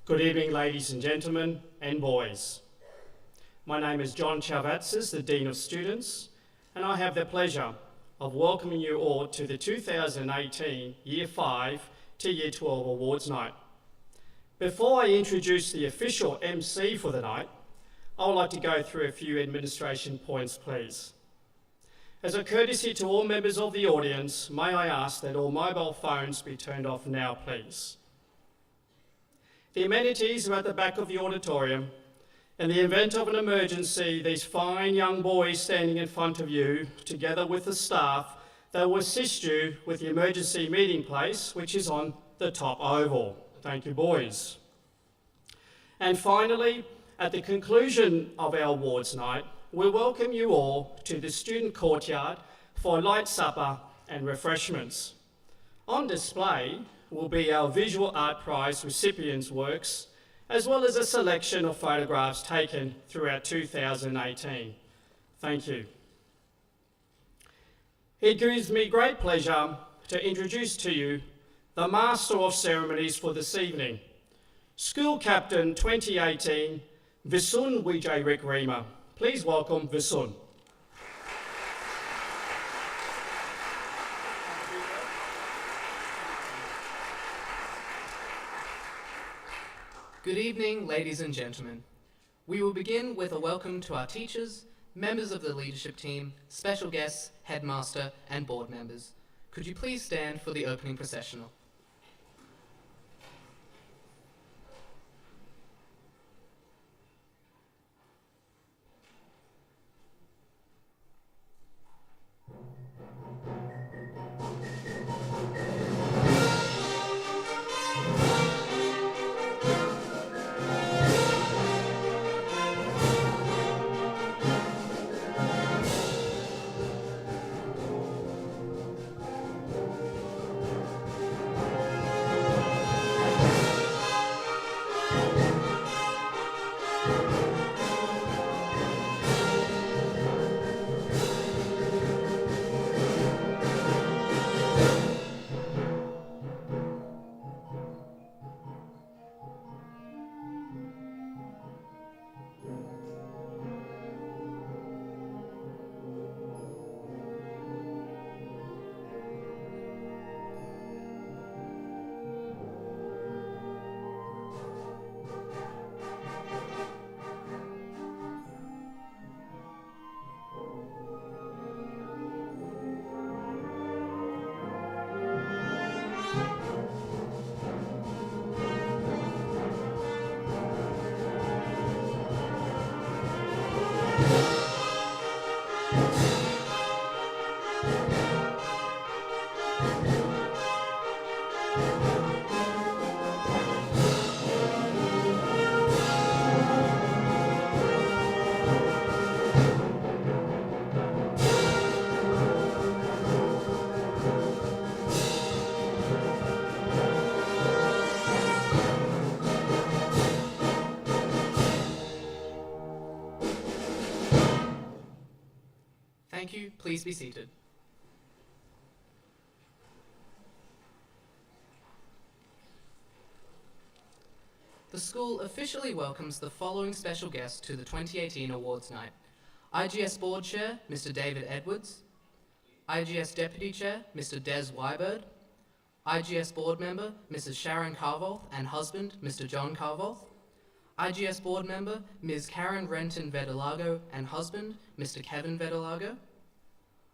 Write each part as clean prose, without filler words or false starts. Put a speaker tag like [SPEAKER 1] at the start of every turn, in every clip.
[SPEAKER 1] Good evening, ladies and gentlemen, and boys. My name is John Chavatsis, the Dean of Students, and I have the pleasure of welcoming you all to the 2018 Year 5 to Year 12 Awards Night. Before I introduce the official MC for the night, I would like to go through a few administration points, please. As a courtesy to all members of the audience, may I ask that all mobile phones be turned off now, please. The amenities are at the back of the auditorium. In the event of an emergency, these fine young boys standing in front of you, together with the staff, they will assist you with the emergency meeting place, which is on the top oval. Thank you, boys. And finally, at the conclusion of our awards night, we welcome you all to the student courtyard for a light supper and refreshments. On display will be our Visual Art Prize recipients' works, as well as a selection of photographs taken throughout 2018. Thank you. It gives me great pleasure to introduce to you the Master of Ceremonies for this evening, School Captain 2018, Visun Vijay Rikrima. Please welcome Visun.
[SPEAKER 2] Good evening, ladies and gentlemen. We will begin with a welcome to our teachers, members of the leadership team, special guests, headmaster, and board members. Could you please stand for the opening processional? Thank you. Please be seated. The school officially welcomes the following special guests to the 2018 Awards Night. IGS Board Chair, Mr. David Edwards. IGS Deputy Chair, Mr. Des Wybird. IGS Board Member, Mrs. Sharon Carvolth, and husband, Mr. John Carvolth. IGS Board Member, Ms. Karen Renton Vedalago, and husband, Mr. Kevin Vedalago.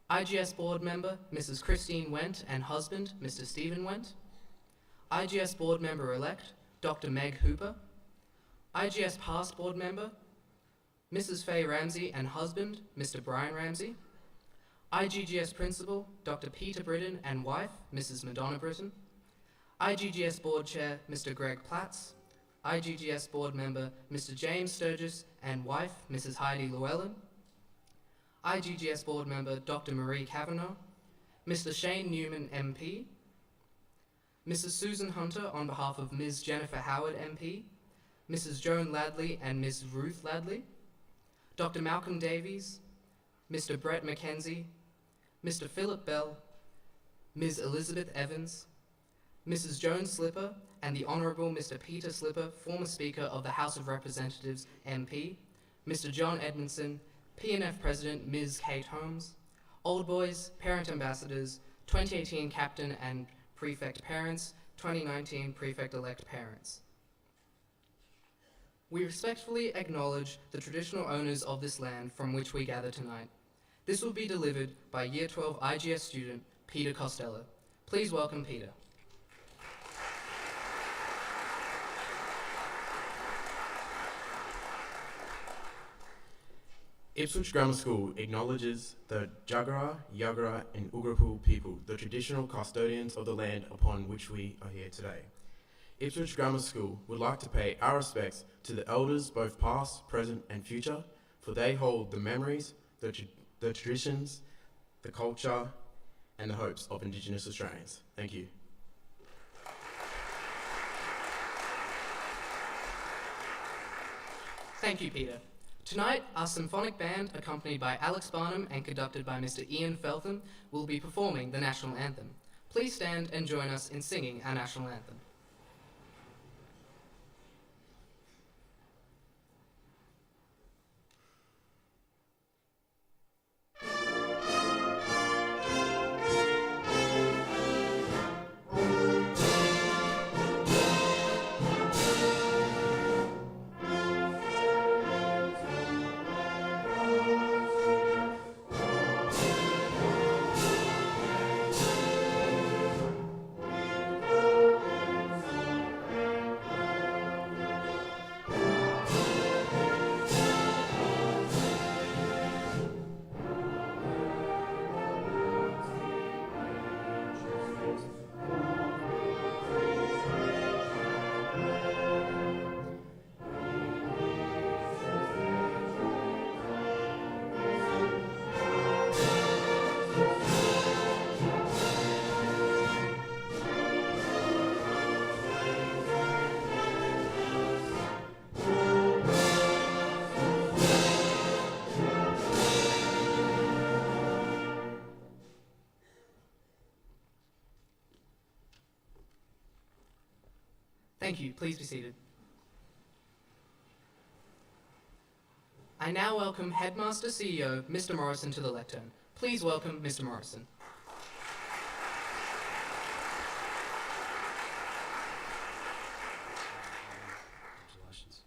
[SPEAKER 2] IGS Board Member, Mrs. Christine Wendt, and husband, Mr. Stephen Wendt. IGS Board Member-elect, Dr. Meg Hooper. IGS Past Board Member, Mrs. Faye Ramsey, and husband, Mr. Brian Ramsey. IGGS Principal, Dr. Peter Britton, and wife, Mrs. Madonna Britton. IGGS Board Chair, Mr. Greg Platts. IGGS Board Member, Mr. James Sturgis, and wife, Mrs. Heidi Llewellyn. IGGS Board Member, Dr. Marie Kavanagh. Mr. Shane Newman, MP. Mrs. Susan Hunter, on behalf of Ms. Jennifer Howard, MP. Mrs. Joan Ladley and Ms. Ruth Ladley. Dr. Malcolm Davies. Mr. Brett McKenzie. Mr. Philip Bell. Ms. Elizabeth Evans. Mrs. Joan Slipper, and the Honourable Mr. Peter Slipper, former Speaker of the House of Representatives, MP, Mr. John Edmondson, P&F President Ms. Kate Holmes, Old Boys, Parent Ambassadors, 2018 Captain and Prefect Parents, 2019 Prefect-elect Parents. We respectfully acknowledge the traditional owners of this land from which we gather tonight. This will be delivered by Year 12 IGS student Peter Costello. Please welcome Peter.
[SPEAKER 3] Ipswich Grammar School acknowledges the Jagera, Yagara and Ugrapu people, the traditional custodians of the land upon which we are here today. Ipswich Grammar School would like to pay our respects to the elders, both past, present and future, for they hold the memories, the traditions, the culture and the hopes of Indigenous Australians. Thank you.
[SPEAKER 2] Thank you, Peter. Tonight, our symphonic band, accompanied by Alex Barnum and conducted by Mr. Ian Feltham, will be performing the National Anthem. Please stand and join us in singing our National Anthem. Thank you. Please be seated. I now welcome Headmaster CEO Mr. Morrison to the lectern. Please welcome Mr. Morrison.
[SPEAKER 4] Congratulations.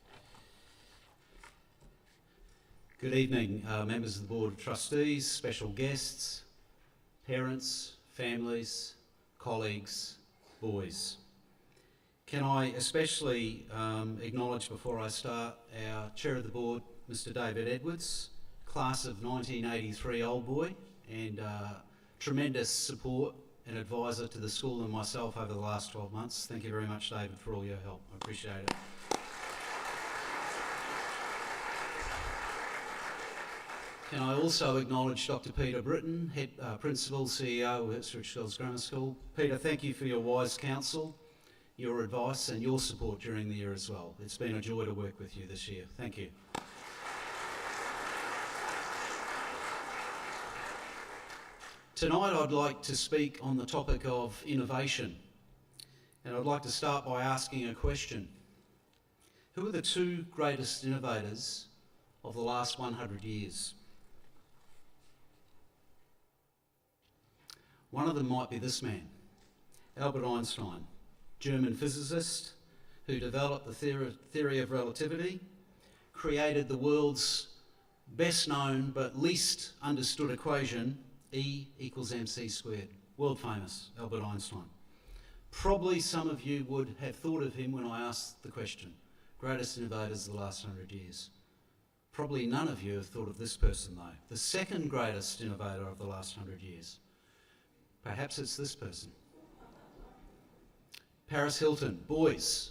[SPEAKER 4] Good evening, members of the Board of Trustees, special guests, parents, families, colleagues, boys. Can I especially acknowledge before I start our Chair of the Board, Mr. David Edwards, class of 1983 old boy, and tremendous support and advisor to the school and myself over the last 12 months. Thank you very much, David, for all your help. I appreciate it. Can I also acknowledge Dr. Peter Britton, Head Principal, CEO of Ipswich Girls Grammar School. Peter, thank you for your wise counsel, your advice and your support during the year as well. It's been a joy to work with you this year. Thank you. Tonight I'd like to speak on the topic of innovation, and I'd like to start by asking a question. Who are the two greatest innovators of the last 100 years? One of them might be this man, Albert Einstein, German physicist who developed the theory of relativity, created the world's best known but least understood equation, E equals mc squared. World famous, Albert Einstein. Probably some of you would have thought of him when I asked the question, greatest innovators of the last 100 years. Probably none of you have thought of this person though, the second greatest innovator of the last 100 years. Perhaps it's this person. Paris Hilton. Boys,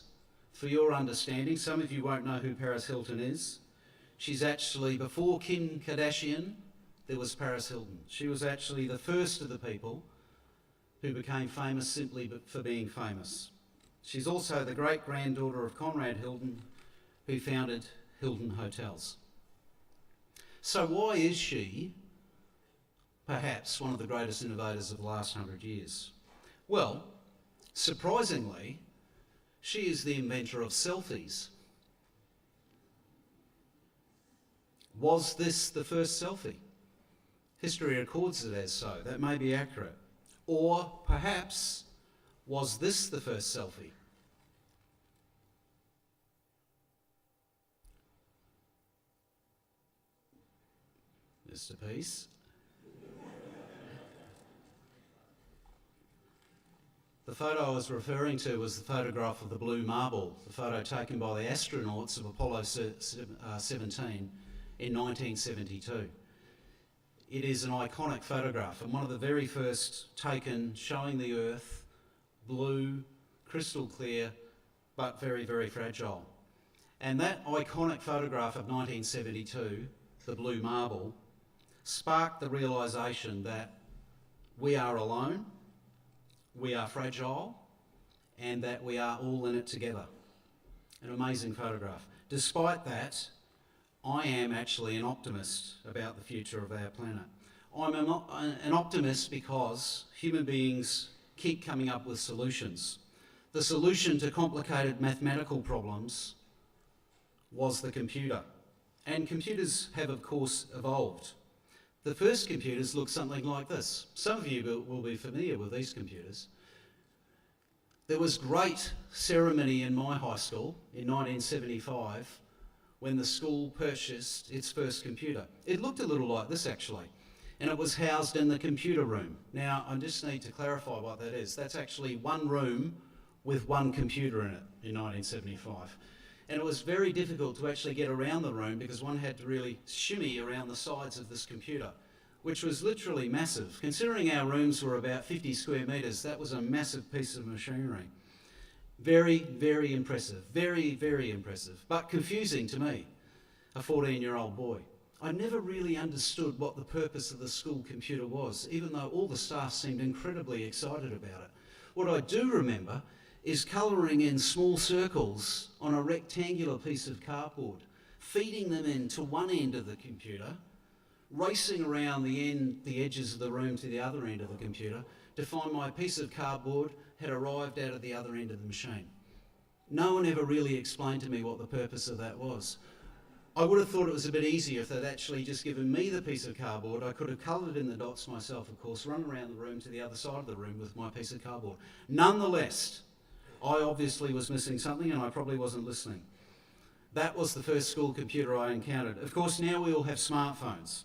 [SPEAKER 4] for your understanding, some of you won't know who Paris Hilton is. She's actually, before Kim Kardashian, there was Paris Hilton. She was actually the first of the people who became famous simply for being famous. She's also the great-granddaughter of Conrad Hilton, who founded Hilton Hotels. So why is she perhaps one of the greatest innovators of the last 100 years? Well, Surprisingly, she is the inventor of selfies. Was this the first selfie? History records it as so. That may be accurate. Or perhaps, was this the first selfie? Mr. Peace. The photo I was referring to was the photograph of the blue marble, the photo taken by the astronauts of Apollo 17 in 1972. It is an iconic photograph and one of the very first taken showing the Earth, blue, crystal clear, but very, very fragile. And that iconic photograph of 1972, the blue marble, sparked the realisation that we are alone, we are fragile, and that we are all in it together. An amazing photograph. Despite that, I am actually an optimist about the future of our planet. I'm an optimist because human beings keep coming up with solutions. The solution to complicated mathematical problems was the computer. And computers have, of course, evolved. The first computers looked something like this. Some of you will be familiar with these computers. There was great ceremony in my high school in 1975 when the school purchased its first computer. It looked a little like this actually, and it was housed in the computer room. Now, I just need to clarify what that is. That's actually one room with one computer in it in 1975. And it was very difficult to actually get around the room because one had to really shimmy around the sides of this computer, which was literally massive. Considering our rooms were about 50 square metres, that was a massive piece of machinery. Very, very impressive. Very, very impressive. But confusing to me, a 14-year-old boy. I never really understood what the purpose of the school computer was, even though all the staff seemed incredibly excited about it. What I do remember is colouring in small circles on a rectangular piece of cardboard, feeding them into one end of the computer, racing around the edges of the room to the other end of the computer to find my piece of cardboard had arrived out at the other end of the machine. No one ever really explained to me what the purpose of that was. I would have thought it was a bit easier if they'd actually just given me the piece of cardboard. I could have coloured in the dots myself, of course, run around the room to the other side of the room with my piece of cardboard. Nonetheless, I obviously was missing something and I probably wasn't listening. That was the first school computer I encountered. Of course, now we all have smartphones.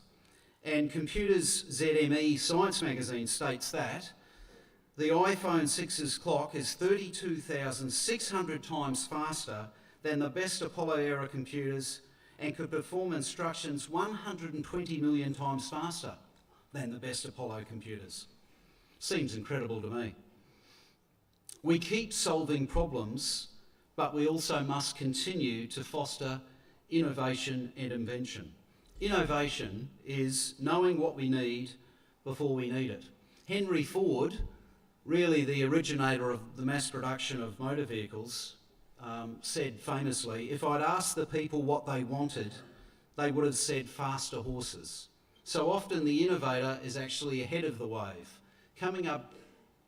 [SPEAKER 4] And Computers ZME Science magazine states that the iPhone 6's clock is 32,600 times faster than the best Apollo-era computers and could perform instructions 120 million times faster than the best Apollo computers. Seems incredible to me. We keep solving problems, but we also must continue to foster innovation and invention. Innovation is knowing what we need before we need it. Henry Ford, really the originator of the mass production of motor vehicles, said famously, if I'd asked the people what they wanted, they would have said faster horses. So often the innovator is actually ahead of the wave, coming up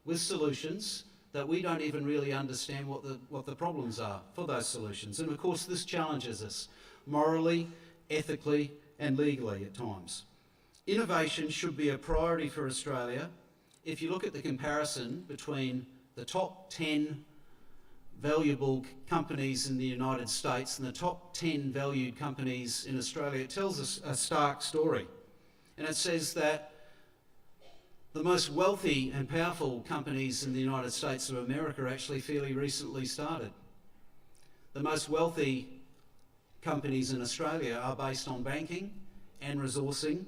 [SPEAKER 4] with solutions that we don't even really understand what the problems are for those solutions. And of course this challenges us morally, ethically and legally at times. Innovation should be a priority for Australia. If you look at the comparison between the top 10 valuable companies in the United States and the top 10 valued companies in Australia, it tells us a stark story. And it says that the most wealthy and powerful companies in the United States of America actually fairly recently started. The most wealthy companies in Australia are based on banking and resourcing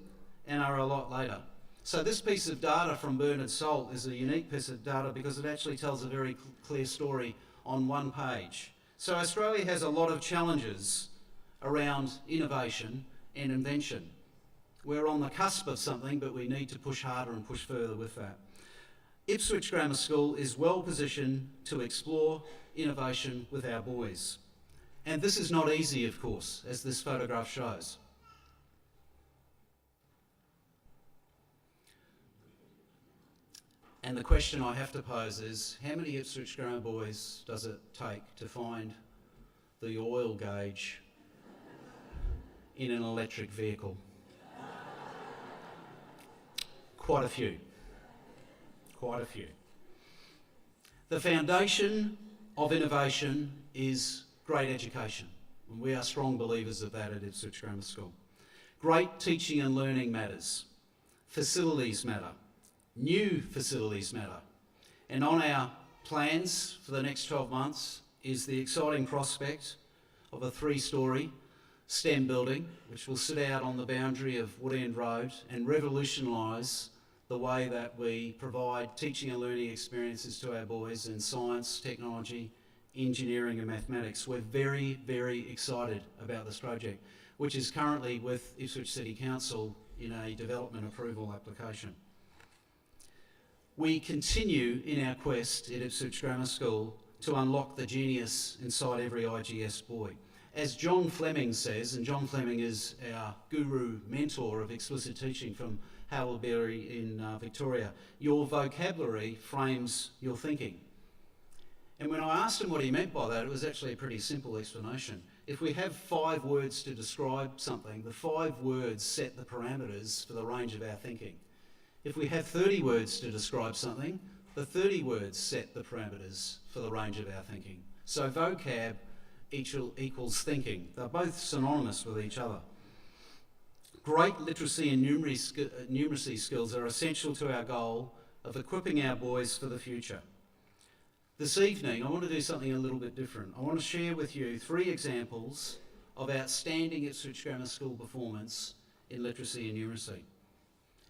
[SPEAKER 4] and are a lot later. So this piece of data from Bernard Salt is a unique piece of data because it actually tells a very clear story on one page. So Australia has a lot of challenges around innovation and invention. We're on the cusp of something, but we need to push harder and push further with that. Ipswich Grammar School is well positioned to explore innovation with our boys. And this is not easy, of course, as this photograph shows. And the question I have to pose is, how many Ipswich Grammar boys does it take to find the oil gauge in an electric vehicle? Quite a few. Quite a few. The foundation of innovation is great education, and we are strong believers of that at Ipswich Grammar School. Great teaching and learning matters. Facilities matter. New facilities matter. And on our plans for the next 12 months is the exciting prospect of a 3-storey STEM building, which will sit out on the boundary of Woodend Road and revolutionise the way that we provide teaching and learning experiences to our boys in science, technology, engineering and mathematics. We're very, very excited about this project, which is currently with Ipswich City Council in a development approval application. We continue in our quest at Ipswich Grammar School to unlock the genius inside every IGS boy. As John Fleming says, and John Fleming is our guru mentor of explicit teaching from Haileybury in Victoria, your vocabulary frames your thinking. And when I asked him what he meant by that, it was actually a pretty simple explanation. If we have 5 words to describe something, the 5 words set the parameters for the range of our thinking. If we have 30 words to describe something, the 30 words set the parameters for the range of our thinking. So vocab equals thinking. They're both synonymous with each other. Great literacy and numeracy skills are essential to our goal of equipping our boys for the future. This evening, I want to do something a little bit different. I want to share with you 3 examples of outstanding Ipswich Grammar School performance in literacy and numeracy.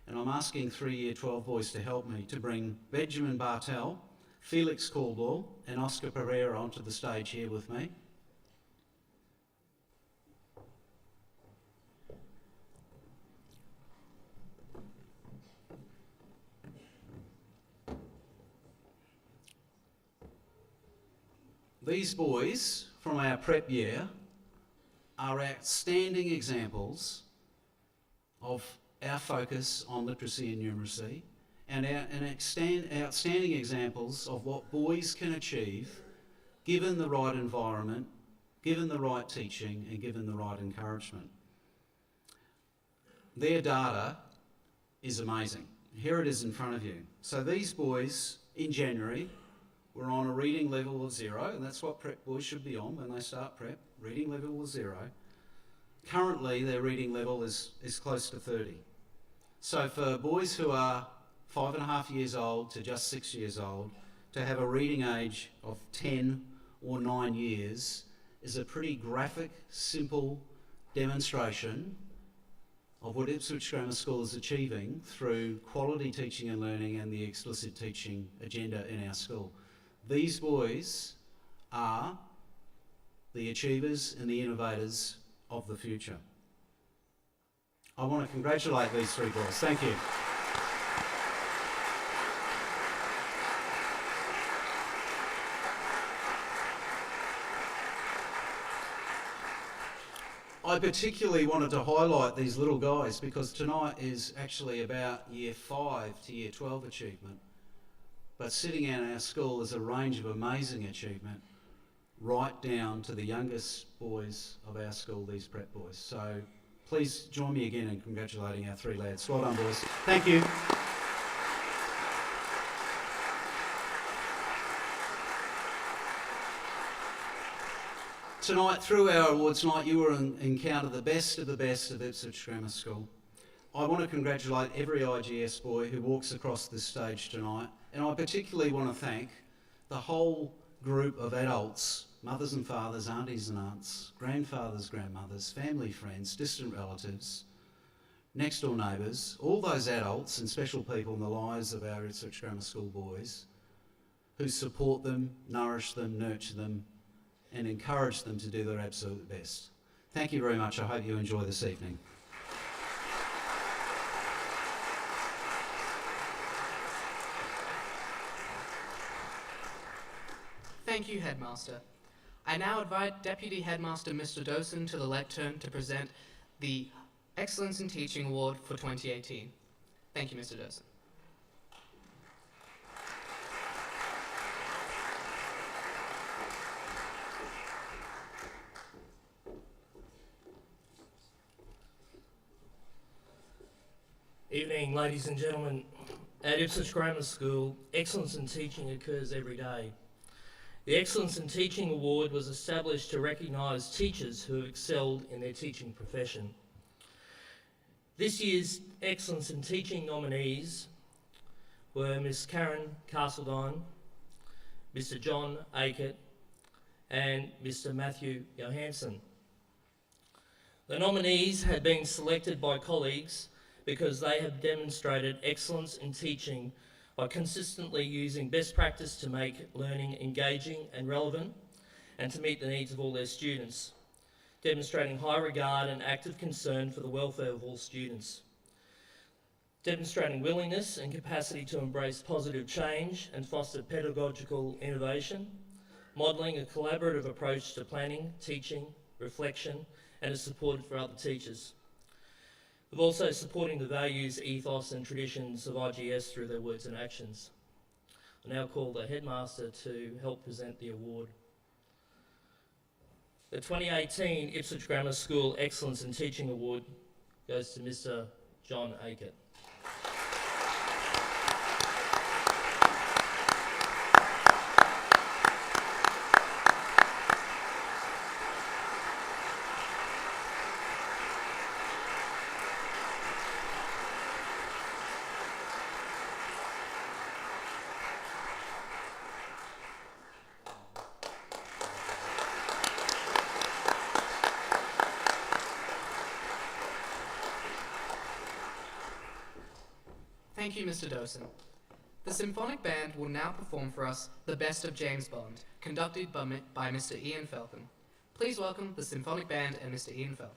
[SPEAKER 4] And I'm asking 3 Year 12 boys to help me to bring Benjamin Bartel, Felix Caldwell and Oscar Pereira onto the stage here with me. These boys from our prep year are outstanding examples of our focus on literacy and numeracy and outstanding examples of what boys can achieve given the right environment, given the right teaching and given the right encouragement. Their data is amazing. Here it is in front of you. So these boys in January were on a reading level of 0, and that's what prep boys should be on when they start prep, reading level of 0. Currently, their reading level is close to 30. So for boys who are 5.5 years old to just 6 years old, to have a reading age of 10 or 9 years is a pretty graphic, simple demonstration of what Ipswich Grammar School is achieving through quality teaching and learning and the explicit teaching agenda in our school. These boys are the achievers and the innovators of the future. I want to congratulate these 3 boys. Thank you. I particularly wanted to highlight these little guys because tonight is actually about Year 5 to Year 12 achievement. But sitting in our school is a range of amazing achievement right down to the youngest boys of our school, these prep boys. So please join me again in congratulating our 3 lads. Well done, boys. Thank you. Tonight, through our awards night, you will encounter the best of Ipswich Grammar School. I want to congratulate every IGS boy who walks across this stage tonight, and I particularly want to thank the whole group of adults, mothers and fathers, aunties and aunts, grandfathers, grandmothers, family friends, distant relatives, next door neighbours, all those adults and special people in the lives of our Ipswich Grammar School boys who support them, nourish them, nurture them and encourage them to do their absolute best. Thank you very much. I hope you enjoy this evening.
[SPEAKER 2] Thank you, Headmaster. I now invite Deputy Headmaster Mr. Dawson to the lectern to present the Excellence in Teaching Award for 2018. Thank you, Mr. Dawson.
[SPEAKER 5] evening, ladies and gentlemen. At Ipswich Grammar School, excellence in teaching occurs every day. The Excellence in Teaching Award was established to recognise teachers who have excelled in their teaching profession. This year's Excellence in Teaching nominees were Miss Karen Castledine, Mr John Aikett and Mr Matthew Johansson. The nominees had been selected by colleagues because they have demonstrated excellence in teaching by consistently using best practice to make learning engaging and relevant and to meet the needs of all their students, demonstrating high regard and active concern for the welfare of all students, demonstrating willingness and capacity to embrace positive change and foster pedagogical innovation, modelling a collaborative approach to planning, teaching, reflection, and is supported for other teachers. But also supporting the values, ethos and traditions of IGS through their words and actions. I now call the headmaster to help present the award. The 2018 Ipswich Grammar School Excellence in Teaching Award goes to Mr John Aikett.
[SPEAKER 2] Thank you, Mr. Dawson. The Symphonic Band will now perform for us The Best of James Bond, conducted by Mr. Ian Felton. Please welcome the Symphonic Band and Mr. Ian Felton.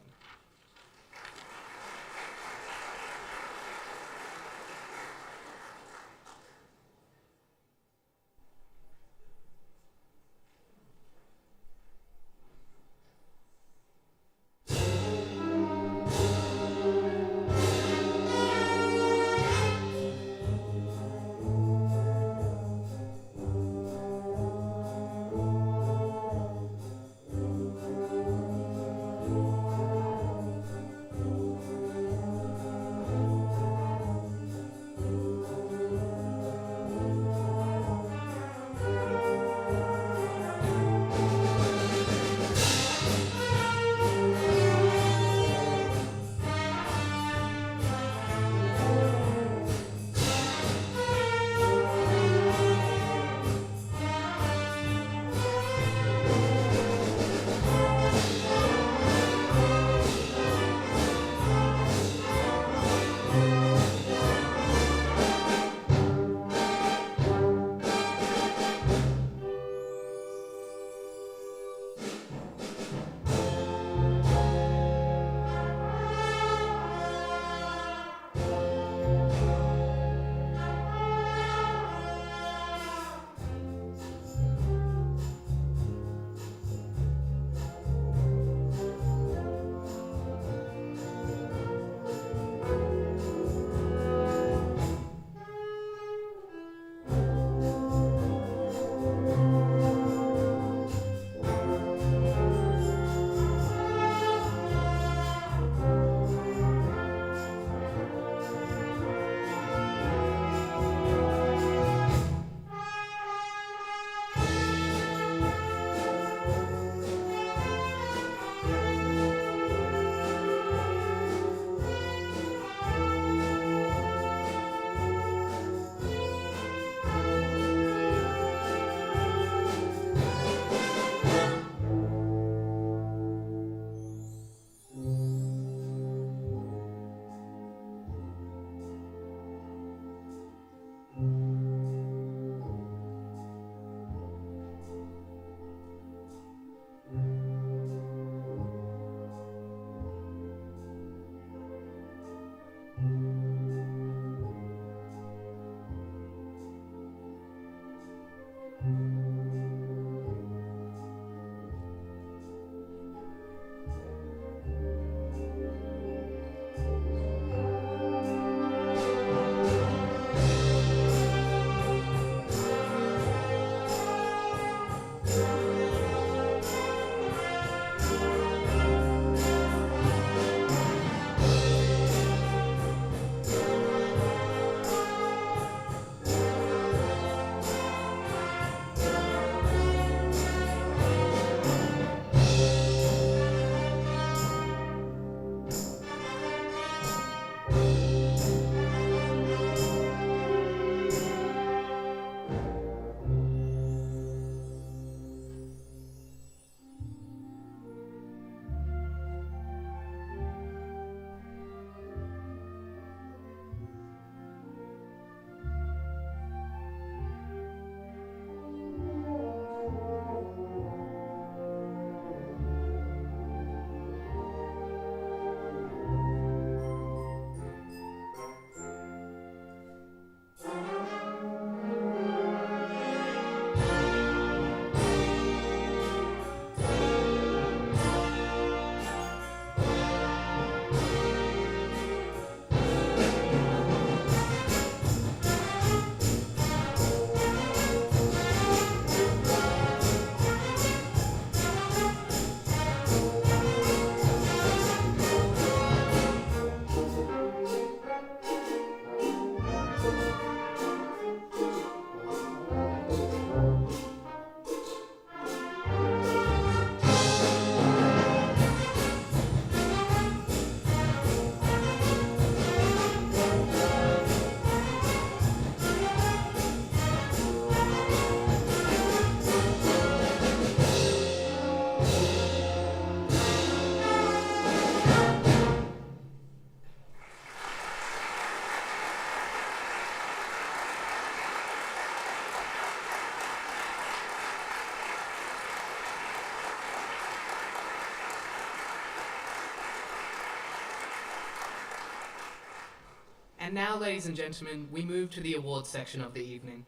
[SPEAKER 2] And now, ladies and gentlemen, we move to the awards section of the evening.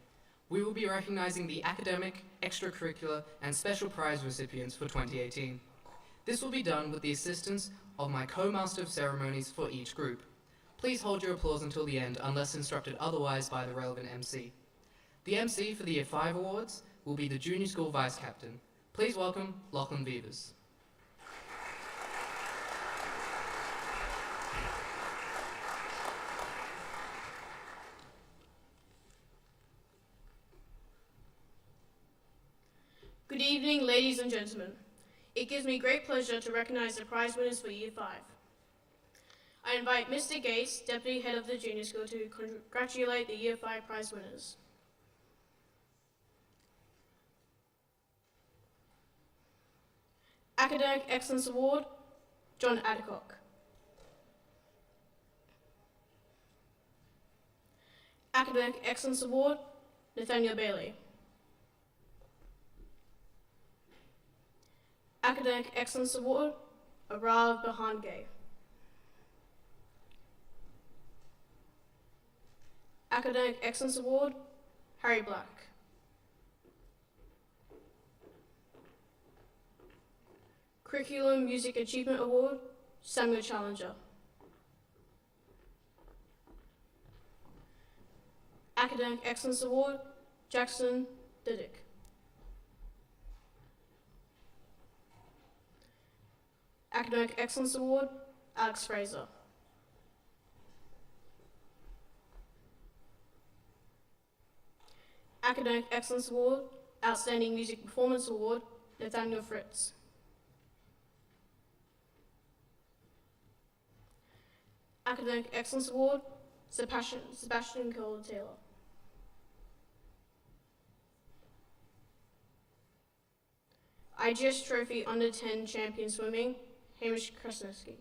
[SPEAKER 2] We will be recognizing the academic, extracurricular, and special prize recipients for 2018. This will be done with the assistance of my co-master of ceremonies for each group. Please hold your applause until the end unless instructed otherwise by the relevant MC. The MC for the Year 5 Awards will be the Junior School Vice Captain. Please welcome Lachlan Beavers.
[SPEAKER 6] Good evening, ladies and gentlemen. It gives me great pleasure to recognize the prize winners for Year 5. I invite Mr. Gates, Deputy Head of the Junior School, to congratulate the Year 5 prize winners. Academic Excellence Award, John Adcock. Academic Excellence Award, Nathaniel Bailey. Academic Excellence Award, Arav Bahangay. Academic Excellence Award, Harry Black. Curriculum Music Achievement Award, Samuel Challenger. Academic Excellence Award, Jackson Didick. Academic Excellence Award, Alex Fraser. Academic Excellence Award, Outstanding Music Performance Award, Nathaniel Fritz. Academic Excellence Award, Sebastian Cole Taylor. IGS Trophy Under 10 Champion Swimming, Hamish Krasnowski.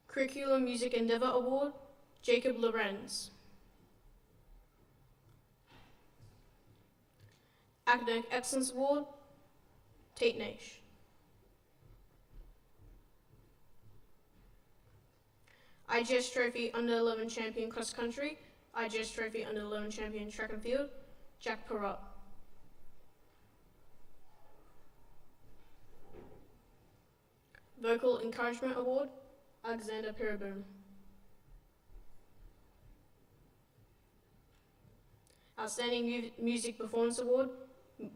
[SPEAKER 6] Curriculum Music Endeavour Award, Jacob Lorenz. Academic Excellence Award, Tate Nash. IGS Trophy Under 11 Champion Cross Country, IGS Trophy Under 11 Champion Track and Field, Jack Perrott. Vocal Encouragement Award, Alexander Piraboon. Outstanding Music Performance Award,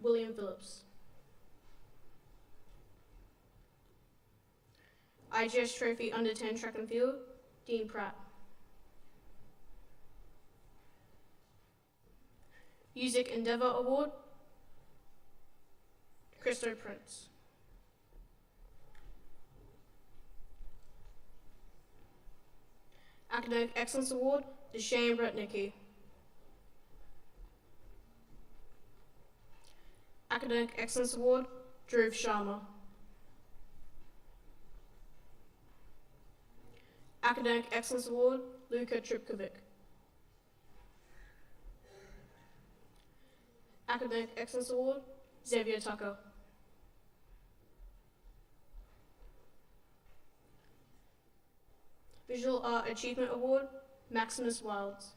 [SPEAKER 6] William Phillips. IGS Trophy Under 10 Track and Field, Dean Pratt. Music Endeavour Award, Christo Prince. Academic Excellence Award, Deshane Bretnicki. Academic Excellence Award, Dhruv Sharma. Academic Excellence Award, Luka Tripkovic. Academic Excellence Award, Xavier Tucker. Visual Art Achievement Award, Maximus Wilds.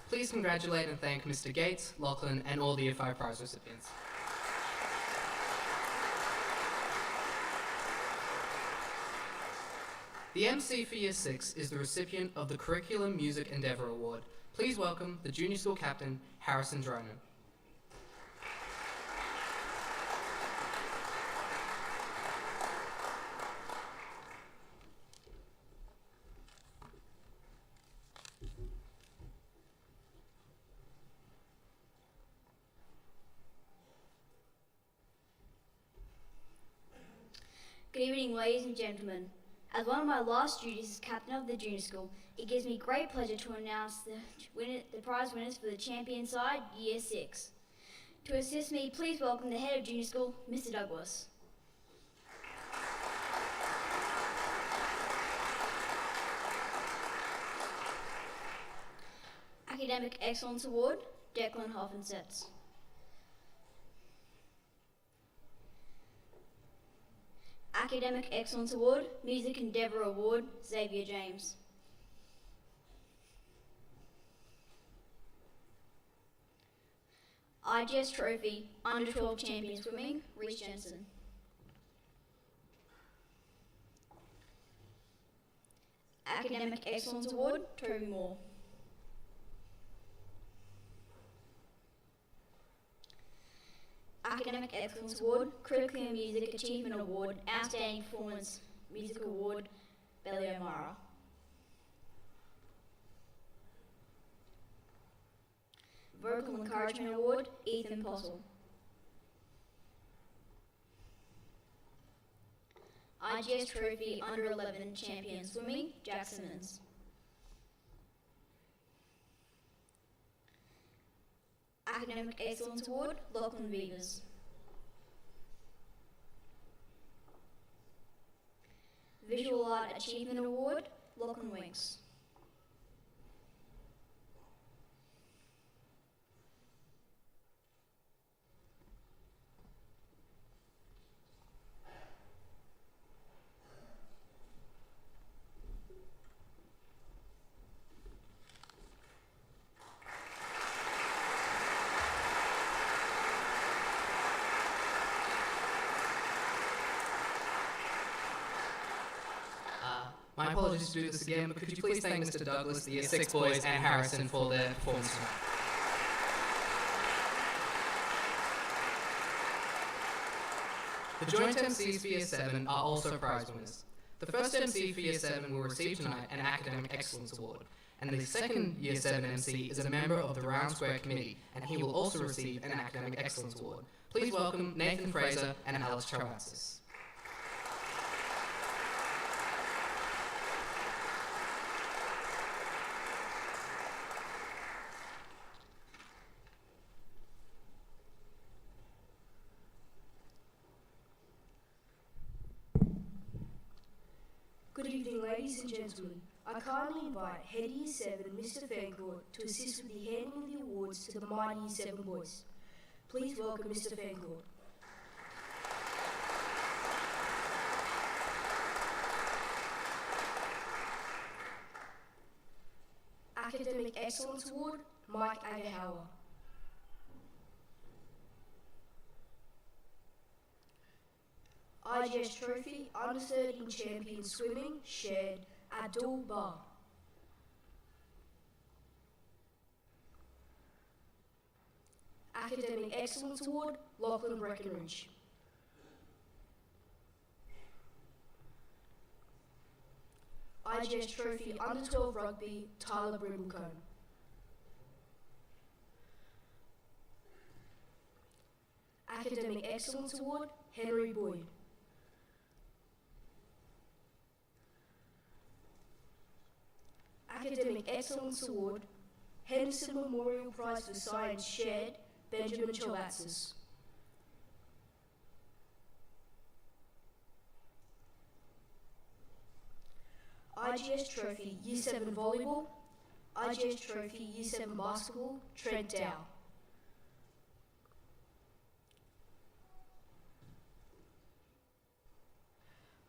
[SPEAKER 2] Please congratulate and thank Mr. Gates, Lachlan, and all the Year 5 prize recipients. The MC for Year 6 is the recipient of the Curriculum Music Endeavour Award. Please welcome the Junior School Captain, Harrison Dronan.
[SPEAKER 7] Good evening, ladies and gentlemen. As one of my last duties as captain of the junior school, it gives me great pleasure to announce the prize winners for the champion side, Year 6. To assist me, please welcome the head of junior school, Mr. Douglas. Academic Excellence Award, Declan Hoffensets. Academic Excellence Award, Music Endeavour Award, Xavier James. IGS Trophy, Under 12 Champion Swimming, Reece Jensen. Academic Excellence Award, Toby Moore. Academic Excellence Award, Critical Music Achievement Award, Outstanding Performance Music Award, Belly O'Mara. Vocal Encouragement Award, Ethan Postle. IGS Trophy Under 11 Champion Swimming, Jack Simmons. Academic Excellence Award, Lachlan Beavers. Visual Art Achievement Award, Lachlan Winks.
[SPEAKER 2] My apologies to do this again, but could you please thank Mr. Douglas, the Year 6 boys, and Harrison for their performance tonight. The joint MCs for Year 7 are also prize winners. The first MC for Year 7 will receive tonight an Academic Excellence Award, and the second Year 7 MC is a member of the Round Square Committee, and he will also receive an Academic Excellence Award. Please welcome Nathan Fraser and Alice Charatsis.
[SPEAKER 8] Good evening, ladies and gentlemen. I kindly invite Head Year 7, Mr. Fancourt, to assist with the handing of the awards to the mighty Year 7 boys. Please welcome Mr. Fancourt. Academic Excellence Award, Mike Agahauer. IGS Trophy, Under 13 Champion Swimming, shared Abdul Bar. Academic Excellence Award, Lachlan Breckenridge. IGS Trophy, Under 12 Rugby, Tyler Brimblecombe. Academic Excellence Award, Henry Boyd. Academic Excellence Award, Henderson Memorial Prize for Science shared, Benjamin Chavatsis. IGS Trophy, Year 7 Volleyball. IGS Trophy, Year 7 Basketball, Trent Dow.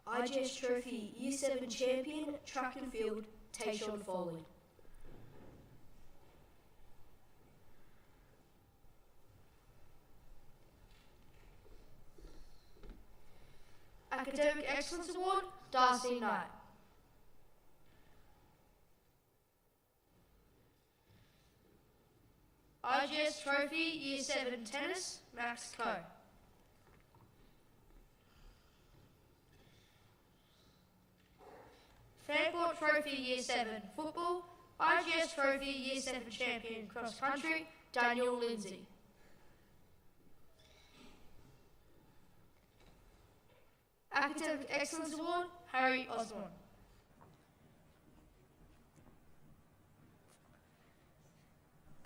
[SPEAKER 8] IGS Trophy, Year 7 Champion, Track and Field, Tayshawn Foley. Academic Excellence Award, Darcy Knight. IGS Trophy, Year 7 Tennis, Max Coe. Fancourt Trophy Year 7 Football, IGS Trophy Year 7 Champion Cross Country, Daniel Lindsay. Academic Excellence Award, Harry Osborne.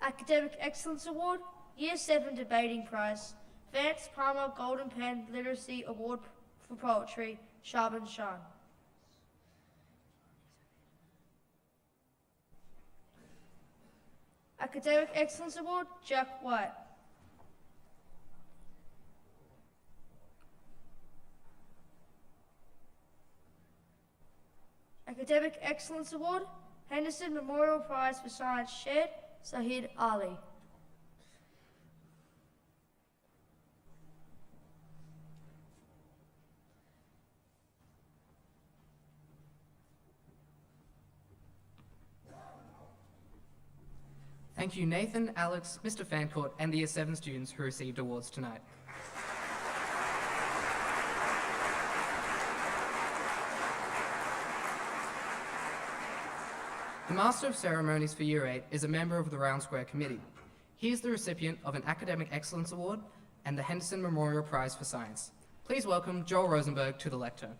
[SPEAKER 8] Academic Excellence Award, Year 7 Debating Prize, Vance Palmer Golden Pen Literacy Award for Poetry, Shaban Shan. Academic Excellence Award, Jack White. Academic Excellence Award, Henderson Memorial Prize for Science Shared, Sahid Ali.
[SPEAKER 2] Thank you, Nathan, Alex, Mr. Fancourt, and the Year 7 students who received awards tonight. The Master of Ceremonies for Year 8 is a member of the Round Square Committee. He is the recipient of an Academic Excellence Award and the Henderson Memorial Prize for Science. Please welcome Joel Rosenberg to the lectern.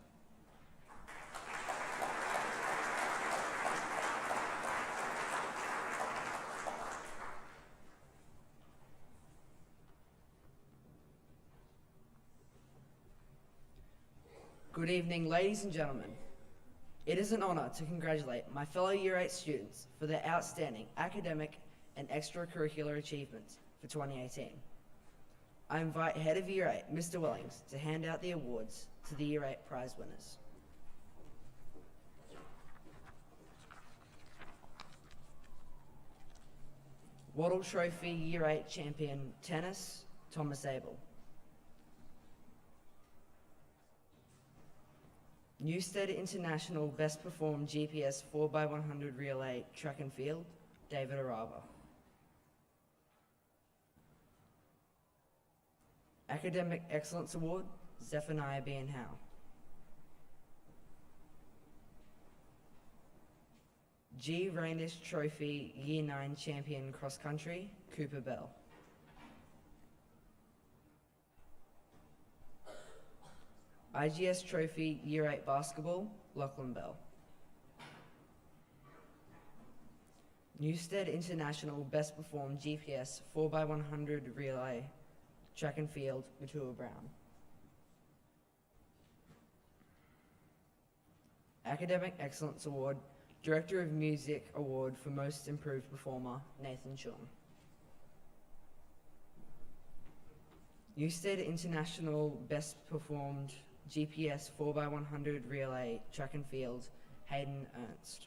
[SPEAKER 9] Good evening, ladies and gentlemen. It is an honour to congratulate my fellow Year 8 students for their outstanding academic and extracurricular achievements for 2018. I invite Head of Year 8, Mr. Wellings, to hand out the awards to the Year 8 prize winners. Wattle Trophy Year 8 Champion Tennis, Thomas Abel. Newstead International Best Performed GPS 4x100 Relay Track and Field, David Arava. Academic Excellence Award, Zephaniah Bean Howe. G. Rainish Trophy Year 9 Champion Cross Country, Cooper Bell. IGS Trophy Year 8 Basketball, Lachlan Bell. Newstead International Best Performed GPS 4x100 Relay Track and Field, Matua Brown. Academic Excellence Award, Director of Music Award for Most Improved Performer, Nathan Chung. Newstead International Best Performed GPS 4x100 Relay Track and Field, Hayden Ernst.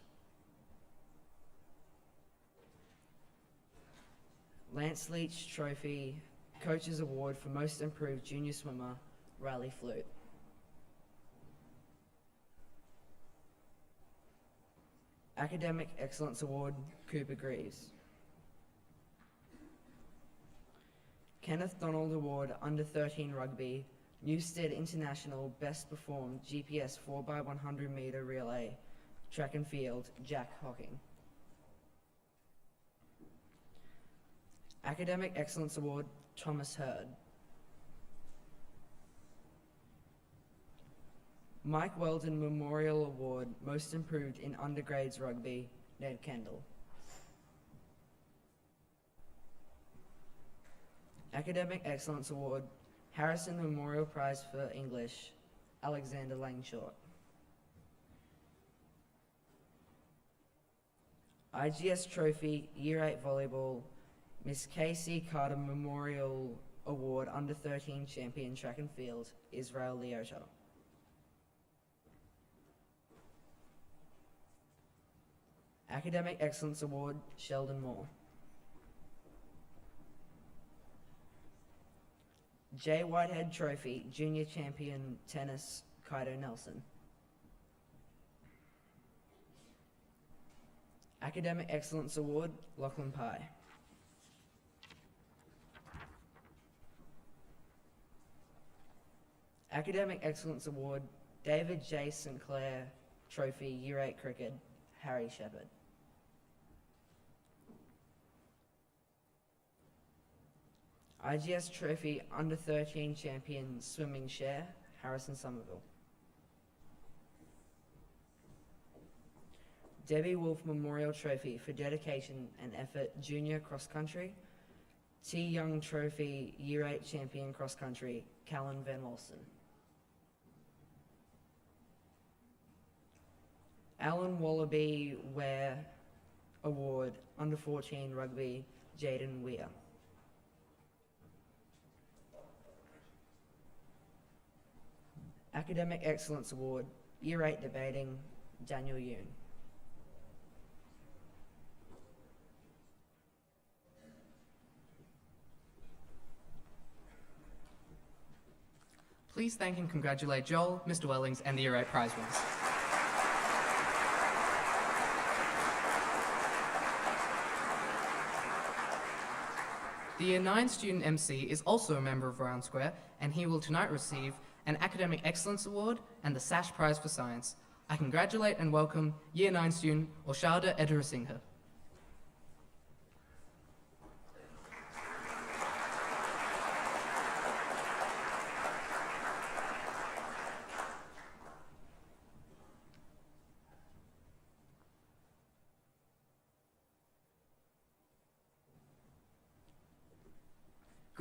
[SPEAKER 9] Lance Leach Trophy Coaches Award for Most Improved Junior Swimmer, Riley Flute. Academic Excellence Award, Cooper Greaves. Kenneth Donald Award, Under 13 Rugby, Newstead International Best Performed GPS 4x100 metre relay, track and field, Jack Hocking. Academic Excellence Award, Thomas Hurd. Mike Weldon Memorial Award, Most Improved in Undergrades Rugby, Ned Kendall. Academic Excellence Award, Harrison Memorial Prize for English, Alexander Langshort. IGS Trophy Year 8 Volleyball, Miss Casey Carter Memorial Award Under 13 Champion Track and Field, Israel Leota. Academic Excellence Award, Sheldon Moore. J. Whitehead Trophy, Junior Champion Tennis, Kaido Nelson. Academic Excellence Award, Lachlan Pye. Academic Excellence Award, David J. St. Clair Trophy, Year 8 Cricket, Harry Shepherd. IGS Trophy Under 13 Champion Swimming Share, Harrison Somerville. Debbie Wolf Memorial Trophy for Dedication and Effort Junior Cross Country, T. Young Trophy Year 8 Champion Cross Country, Callan Van Walsen. Alan Wallaby Ware Award, Under 14 Rugby, Jaden Weir. Academic Excellence Award, Year 8 Debating, Daniel Yoon.
[SPEAKER 2] Please thank and congratulate Joel, Mr. Wellings, and the Year 8 prize winners. The Year 9 student MC is also a member of Round Square, and he will tonight receive an Academic Excellence Award and the Sash Prize for Science. I congratulate and welcome Year 9 student Oshada Edurasinghe.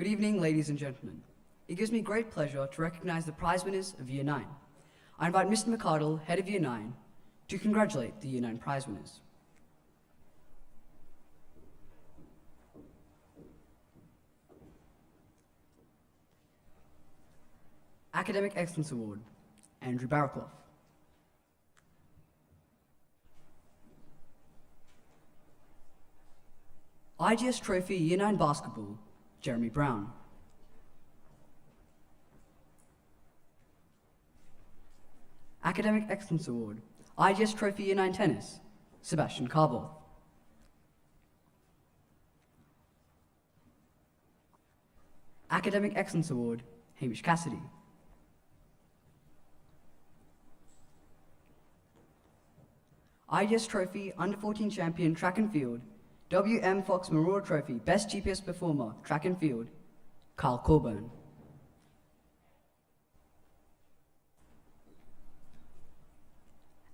[SPEAKER 10] Good evening, ladies and gentlemen. It gives me great pleasure to recognize the prize winners of Year 9. I invite Mr. McArdle, head of Year 9, to congratulate the Year 9 prize winners. Academic Excellence Award, Andrew Barakloff. IGS Trophy Year 9 Basketball, Jeremy Brown. Academic Excellence Award, IGS Trophy Year 9 Tennis, Sebastian Carboth. Academic Excellence Award, Hamish Cassidy. IGS Trophy Under 14 Champion Track and Field, W.M. Fox Memorial Trophy Best GPS Performer Track and Field, Carl Corburn.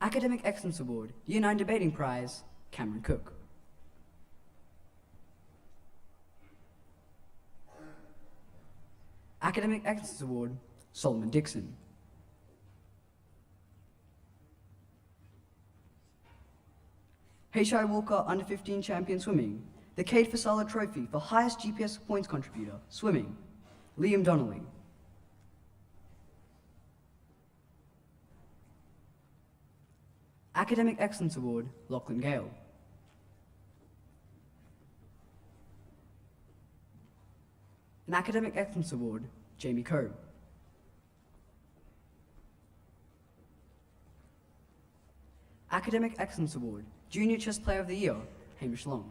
[SPEAKER 10] Academic Excellence Award, Year 9 Debating Prize, Cameron Cook. Academic Excellence Award, Solomon Dixon. H.I. Walker Under 15 Champion Swimming, the Cade Fasala Trophy for Highest GPS Points Contributor, Swimming, Liam Donnelly. Academic Excellence Award, Lachlan Gale. An Academic Excellence Award, Jamie Coe. Academic Excellence Award, Junior Chess Player of the Year, Hamish Long.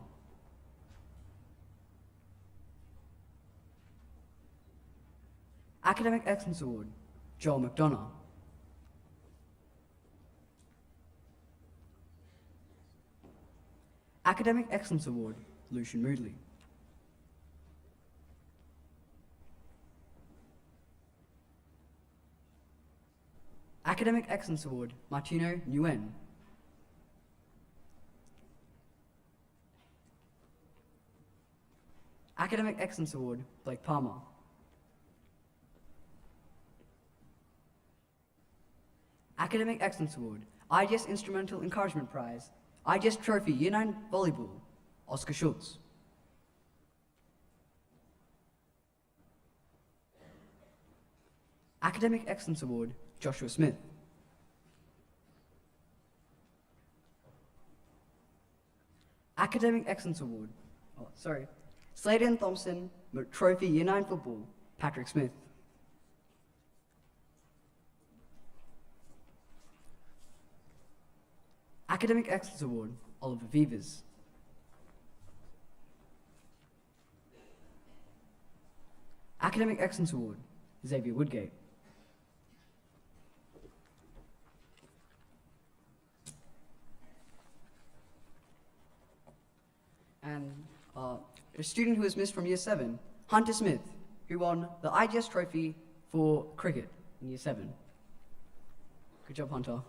[SPEAKER 10] Academic Excellence Award, Joel McDonough. Academic Excellence Award, Lucian Moodley. Academic Excellence Award, Martino Nguyen. Academic Excellence Award, Blake Palmer. Academic Excellence Award, IGS Instrumental Encouragement Prize, IGS Trophy Year 9 Volleyball, Oscar Schultz. Academic Excellence Award, Joshua Smith. Academic Excellence Award, Slater and Thompson Trophy Year 9 Football, Patrick Smith. Academic Excellence Award, Oliver Vivas. Academic Excellence Award, Xavier Woodgate. And a student who was missed from Year 7, Hunter Smith, who won the IGS Trophy for cricket in Year 7. Good job, Hunter.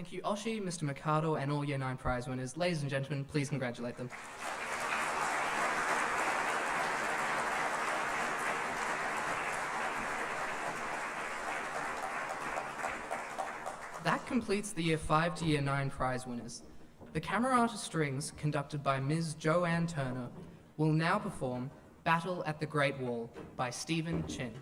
[SPEAKER 2] Thank you, Oshi, Mr. Mercado, and all Year 9 prize winners. Ladies and gentlemen, please congratulate them. That completes the Year 5 to Year 9 prize winners. The Camerata Strings, conducted by Ms. Joanne Turner, will now perform Battle at the Great Wall by Stephen Chin.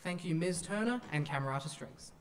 [SPEAKER 2] Thank you, Ms. Turner and Camerata Strings.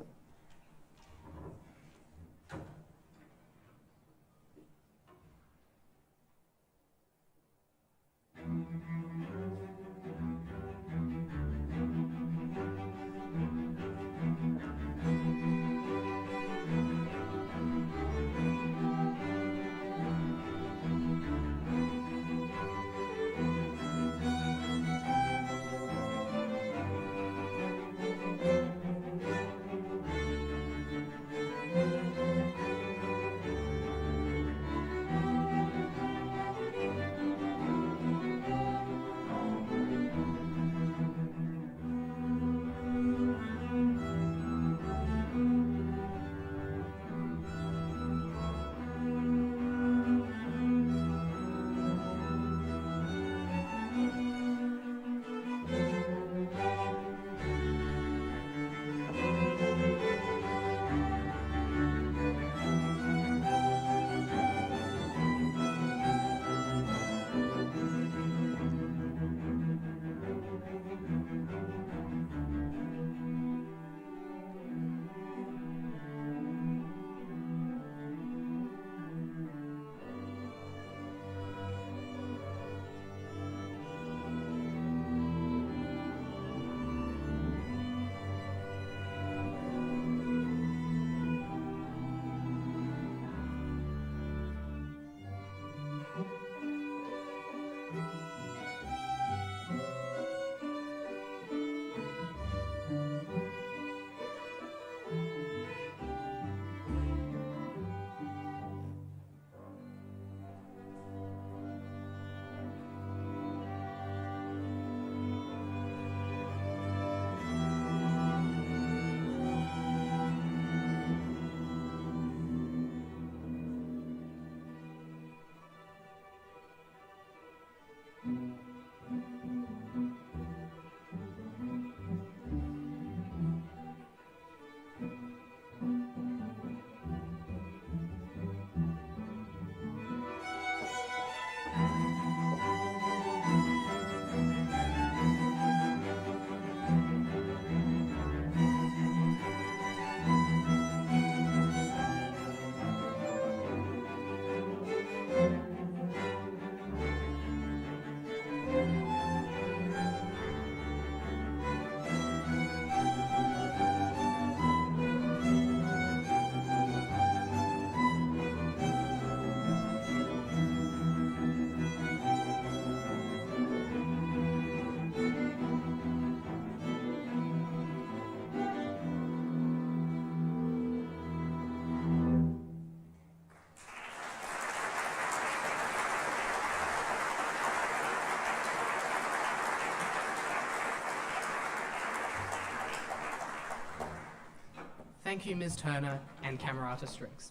[SPEAKER 2] Thank you, Ms. Turner and Camerata Strings.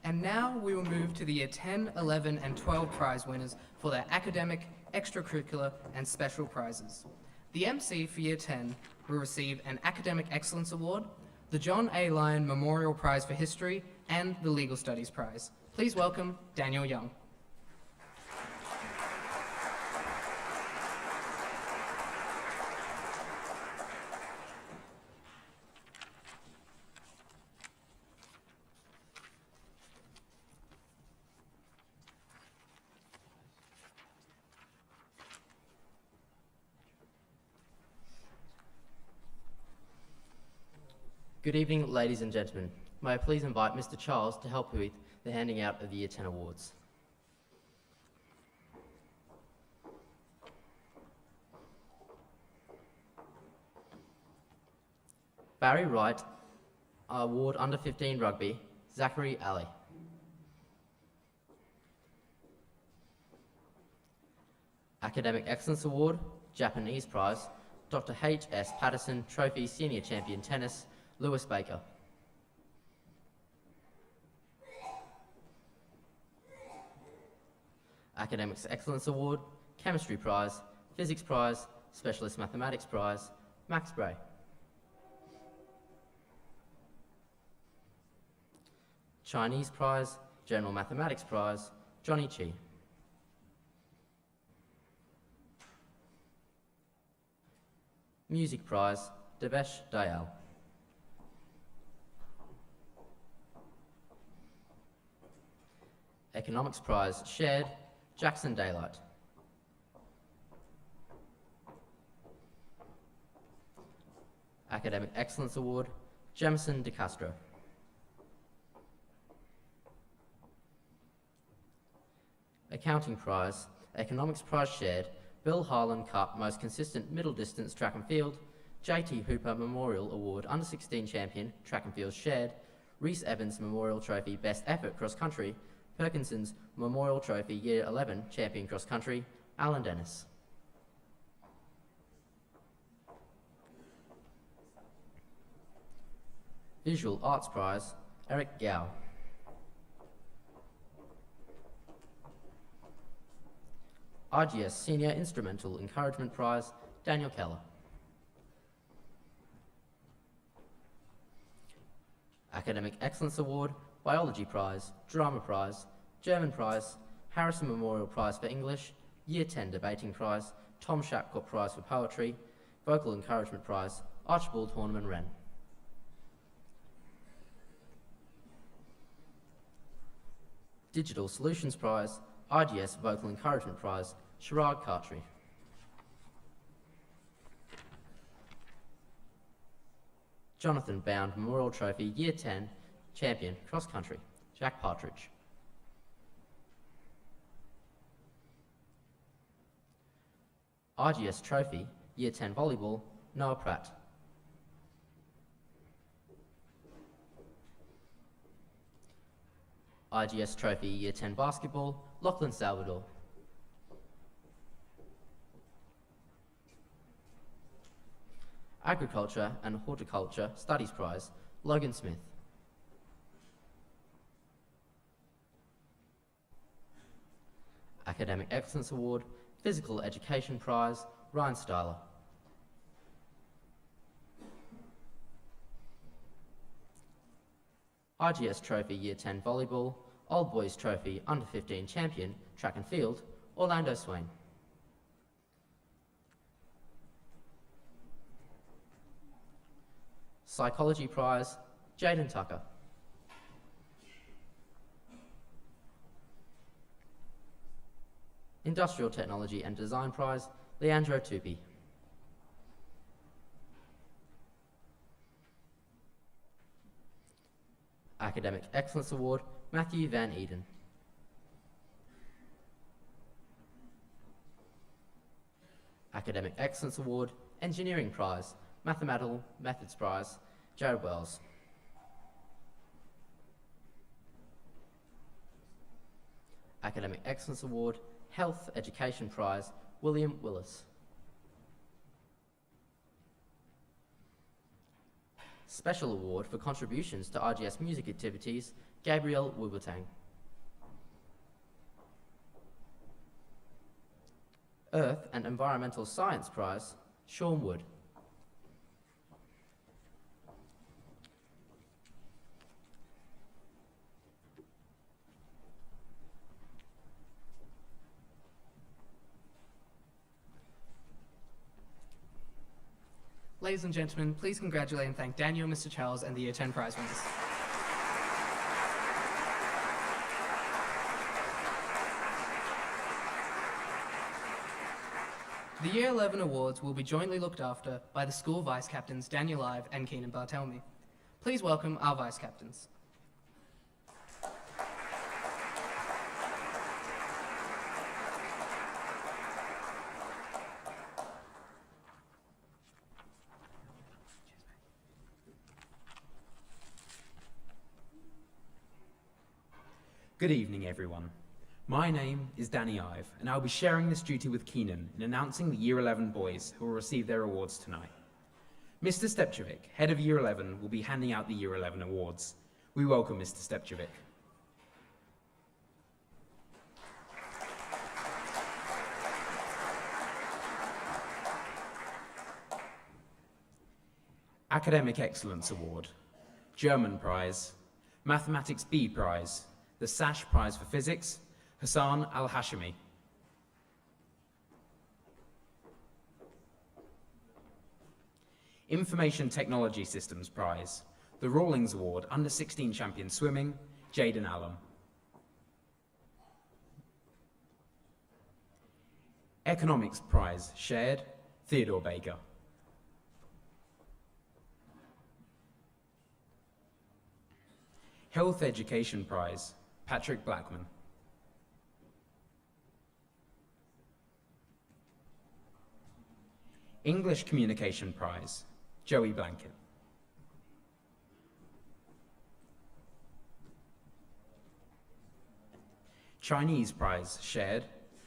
[SPEAKER 2] And now we will move to the Year 10, 11, and 12 prize winners for their academic, extracurricular, and special prizes. The MC for Year 10 will receive an Academic Excellence Award, the John A. Lyon Memorial Prize for History, and the Legal Studies Prize. Please welcome Daniel Young.
[SPEAKER 11] Good evening, ladies and gentlemen. May I please invite Mr. Charles to help with the handing out of the Year 10 awards. Barry Wright, Award Under 15 Rugby, Zachary Ali. Academic Excellence Award, Japanese Prize, Dr. H.S. Patterson Trophy Senior Champion Tennis, Lewis Baker. Academics Excellence Award, Chemistry Prize, Physics Prize, Specialist Mathematics Prize, Max Bray. Chinese Prize, General Mathematics Prize, Johnny Chi. Music Prize, Devesh Dayal. Economics Prize, shared, Jackson Daylight. Academic Excellence Award, Jemison De Castro. Accounting Prize, Economics Prize shared, Bill Harlan Cup Most Consistent Middle Distance Track and Field, J.T. Hooper Memorial Award Under 16 Champion, Track and Field shared, Rhys Evans Memorial Trophy Best Effort Cross Country, Perkinson's Memorial Trophy Year 11 Champion Cross Country, Alan Dennis. Visual Arts Prize, Eric Gao. RGS Senior Instrumental Encouragement Prize, Daniel Keller. Academic Excellence Award, Biology Prize, Drama Prize, German Prize, Harrison Memorial Prize for English, Year 10 Debating Prize, Tom Shapcott Prize for Poetry, Vocal Encouragement Prize, Archibald Horniman Wren. Digital Solutions Prize, RGS Vocal Encouragement Prize, Sharad Khatri. Jonathan Bound Memorial Trophy Year 10 Champion Cross Country, Jack Partridge. RGS Trophy Year 10 Volleyball, Noah Pratt. RGS Trophy Year 10 Basketball, Lachlan Salvador. Agriculture and Horticulture Studies Prize, Logan Smith. Academic Excellence Award, Physical Education Prize, Ryan Styler. RGS Trophy Year 10 Volleyball, Old Boys Trophy Under 15 Champion, Track and Field, Orlando Swain. Psychology Prize, Jaden Tucker. Industrial Technology and Design Prize, Leandro Tupi. Academic Excellence Award, Matthew Van Eden. Academic Excellence Award, Engineering Prize, Mathematical Methods Prize, Jared Wells. Academic Excellence Award, Health Education Prize, William Willis. Special Award for Contributions to RGS Music Activities, Gabriel Wubertang. Earth and Environmental Science Prize, Sean Wood.
[SPEAKER 2] Ladies and gentlemen, please congratulate and thank Daniel, Mr. Charles, and the Year 10 prize winners. The Year 11 awards will be jointly looked after by the school vice captains Daniel Ive and Keenan Bartelme. Please welcome our vice captains.
[SPEAKER 12] Good evening, everyone. My name is Danny Ive, and I'll be sharing this duty with Keenan in announcing the Year 11 boys who will receive their awards tonight. Mr. Stepčević, head of Year 11, will be handing out the Year 11 awards. We welcome Mr. Stepčević. Academic Excellence Award, German Prize, Mathematics B Prize, the Sash Prize for Physics, Hassan Al-Hashimi. Information Technology Systems Prize, the Rawlings Award Under 16 Champion Swimming, Jaden Allam. Economics Prize, shared, Theodore Baker. Health Education Prize, Patrick Blackman. English Communication Prize, Joey Blanket. Chinese Prize, shared,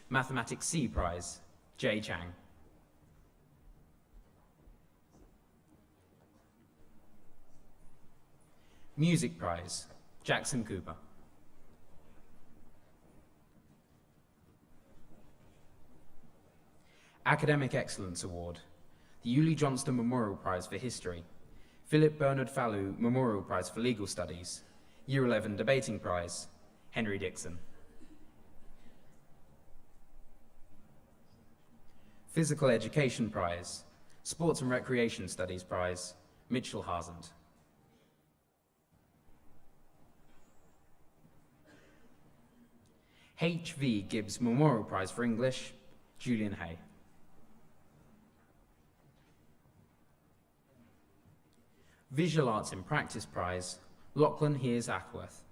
[SPEAKER 12] Mathematics C Prize, Jay Chang. Music Prize, Jackson Cooper. Academic Excellence Award, the Yulee Johnston Memorial Prize for History, Philip Bernard Fallu Memorial Prize for Legal Studies, Year 11 Debating Prize, Henry Dixon. Physical Education Prize, Sports and Recreation Studies Prize, Mitchell Harsand. H.V. Gibbs Memorial Prize for English, Julian Hay. Visual Arts in Practice Prize, Lachlan Hears Ackworth.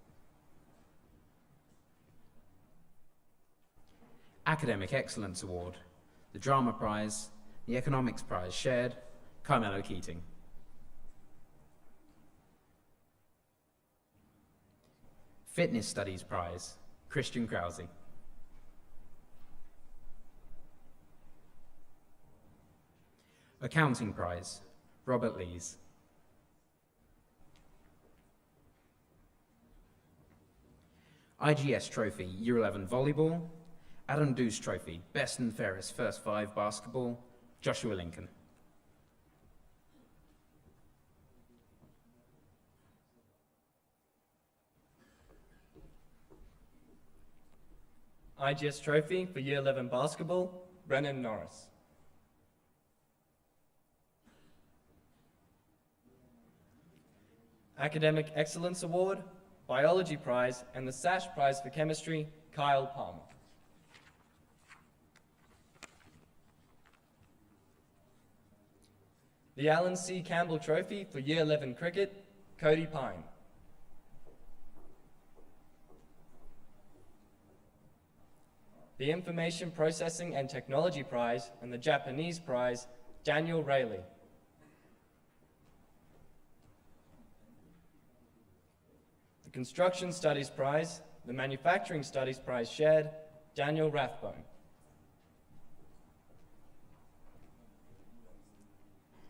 [SPEAKER 12] Academic Excellence Award, the Drama Prize, the Economics Prize shared, Carmelo Keating. Fitness Studies Prize, Christian Krause. Accounting Prize, Robert Lees. IGS Trophy, Year 11 Volleyball, Adam Deuce Trophy, Best and Fairest First Five Basketball, Joshua Lincoln.
[SPEAKER 13] IGS Trophy for Year 11 Basketball, Brennan Norris. Academic Excellence Award, Biology Prize, and the Sash Prize for Chemistry, Kyle Palmer. The Alan C. Campbell Trophy for Year 11 Cricket, Cody Pine. The Information Processing and Technology Prize and the Japanese Prize, Daniel Rayleigh. The Construction Studies Prize, the Manufacturing Studies Prize shared, Daniel Rathbone.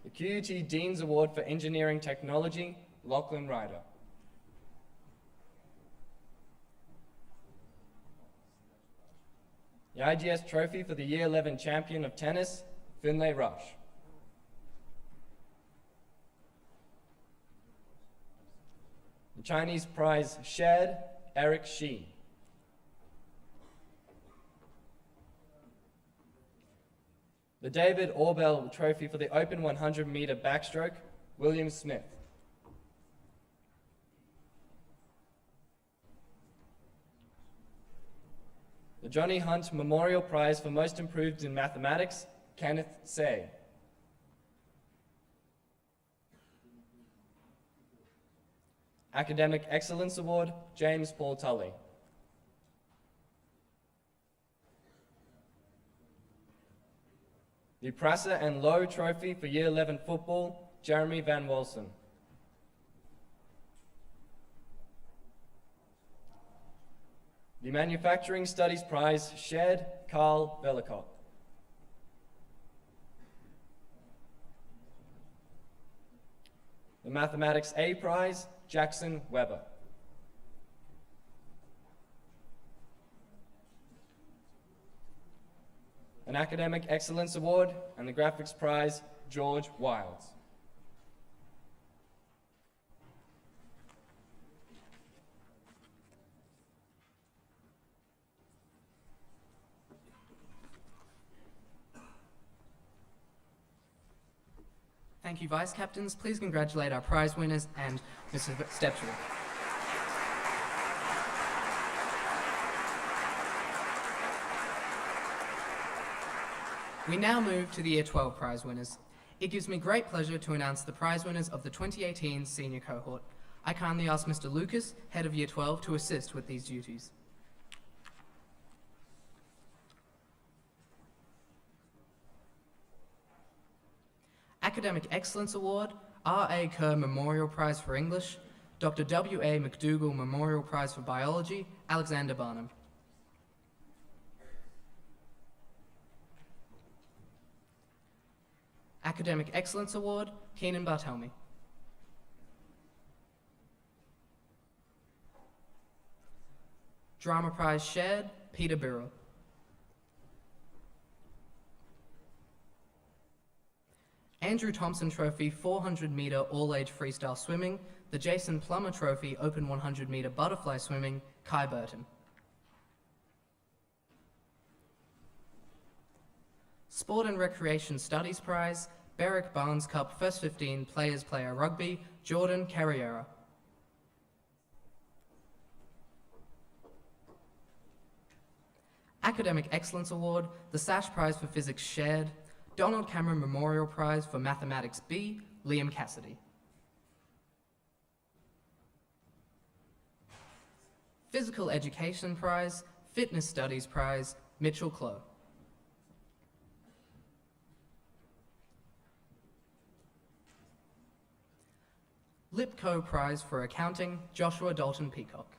[SPEAKER 13] The QUT Dean's Award for Engineering Technology, Lachlan Ryder. The IGS Trophy for the Year 11 Champion of Tennis, Finlay Rush. The Chinese Prize shared, Eric Shi. The David Orbell Trophy for the Open 100-meter backstroke, William Smith. The Johnny Hunt Memorial Prize for Most Improved in Mathematics, Kenneth Say. Academic Excellence Award, James Paul Tully. The Prasser and Lowe Trophy for Year 11 Football, Jeremy Van Walsen. The Manufacturing Studies Prize, shared Carl Velikot. The Mathematics A Prize, Jackson Weber. An Academic Excellence Award and the Graphics Prize, George Wilds.
[SPEAKER 2] Thank you, Vice Captains. Please congratulate our prize winners and Mr. Stepchill. We now move to the Year 12 prize winners. It gives me great pleasure to announce the prize winners of the 2018 senior cohort. I kindly ask Mr. Lucas, Head of Year 12, to assist with these duties. Academic Excellence Award, R.A. Kerr Memorial Prize for English, Dr. W.A. McDougall Memorial Prize for Biology, Alexander Barnum. Academic Excellence Award, Keenan Bartelme. Drama Prize shared, Peter Birrell. Andrew Thompson Trophy 400-meter all-age freestyle swimming, the Jason Plummer Trophy open 100-meter butterfly swimming, Kai Burton. Sport and Recreation Studies Prize, Berwick Barnes Cup First 15 Players Player Rugby, Jordan Carriera. Academic Excellence Award, the Sash Prize for Physics shared, Donald Cameron Memorial Prize for Mathematics B, Liam Cassidy. Physical Education Prize, Fitness Studies Prize, Mitchell Clough. Lipco Prize for Accounting, Joshua Dalton Peacock.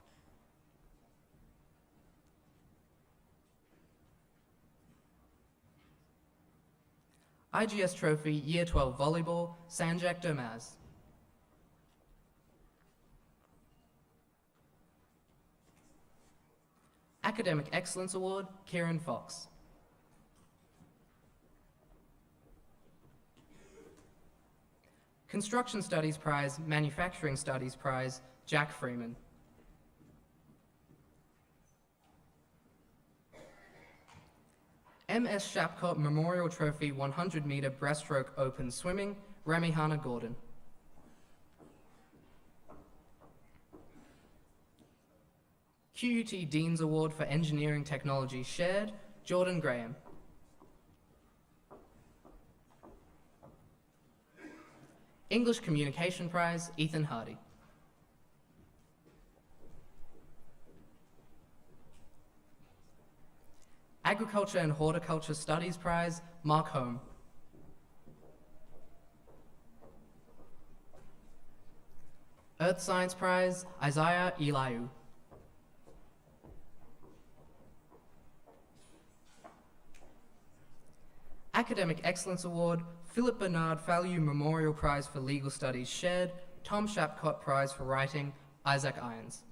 [SPEAKER 2] IGS Trophy Year 12 Volleyball, Sanjak Domaz. Academic Excellence Award, Kieran Fox. Construction Studies Prize, Manufacturing Studies Prize, Jack Freeman. MS Shapcott Memorial Trophy 100-meter breaststroke open swimming, Ramihana Gordon. QUT Dean's Award for Engineering Technology shared, Jordan Graham. English Communication Prize, Ethan Hardy. Agriculture and Horticulture Studies Prize, Mark Home. Earth Science Prize, Isaiah Eliu. Academic Excellence Award, Philip Bernard Fallew Memorial Prize for Legal Studies shared, Tom Shapcott Prize for Writing, Isaac Irons.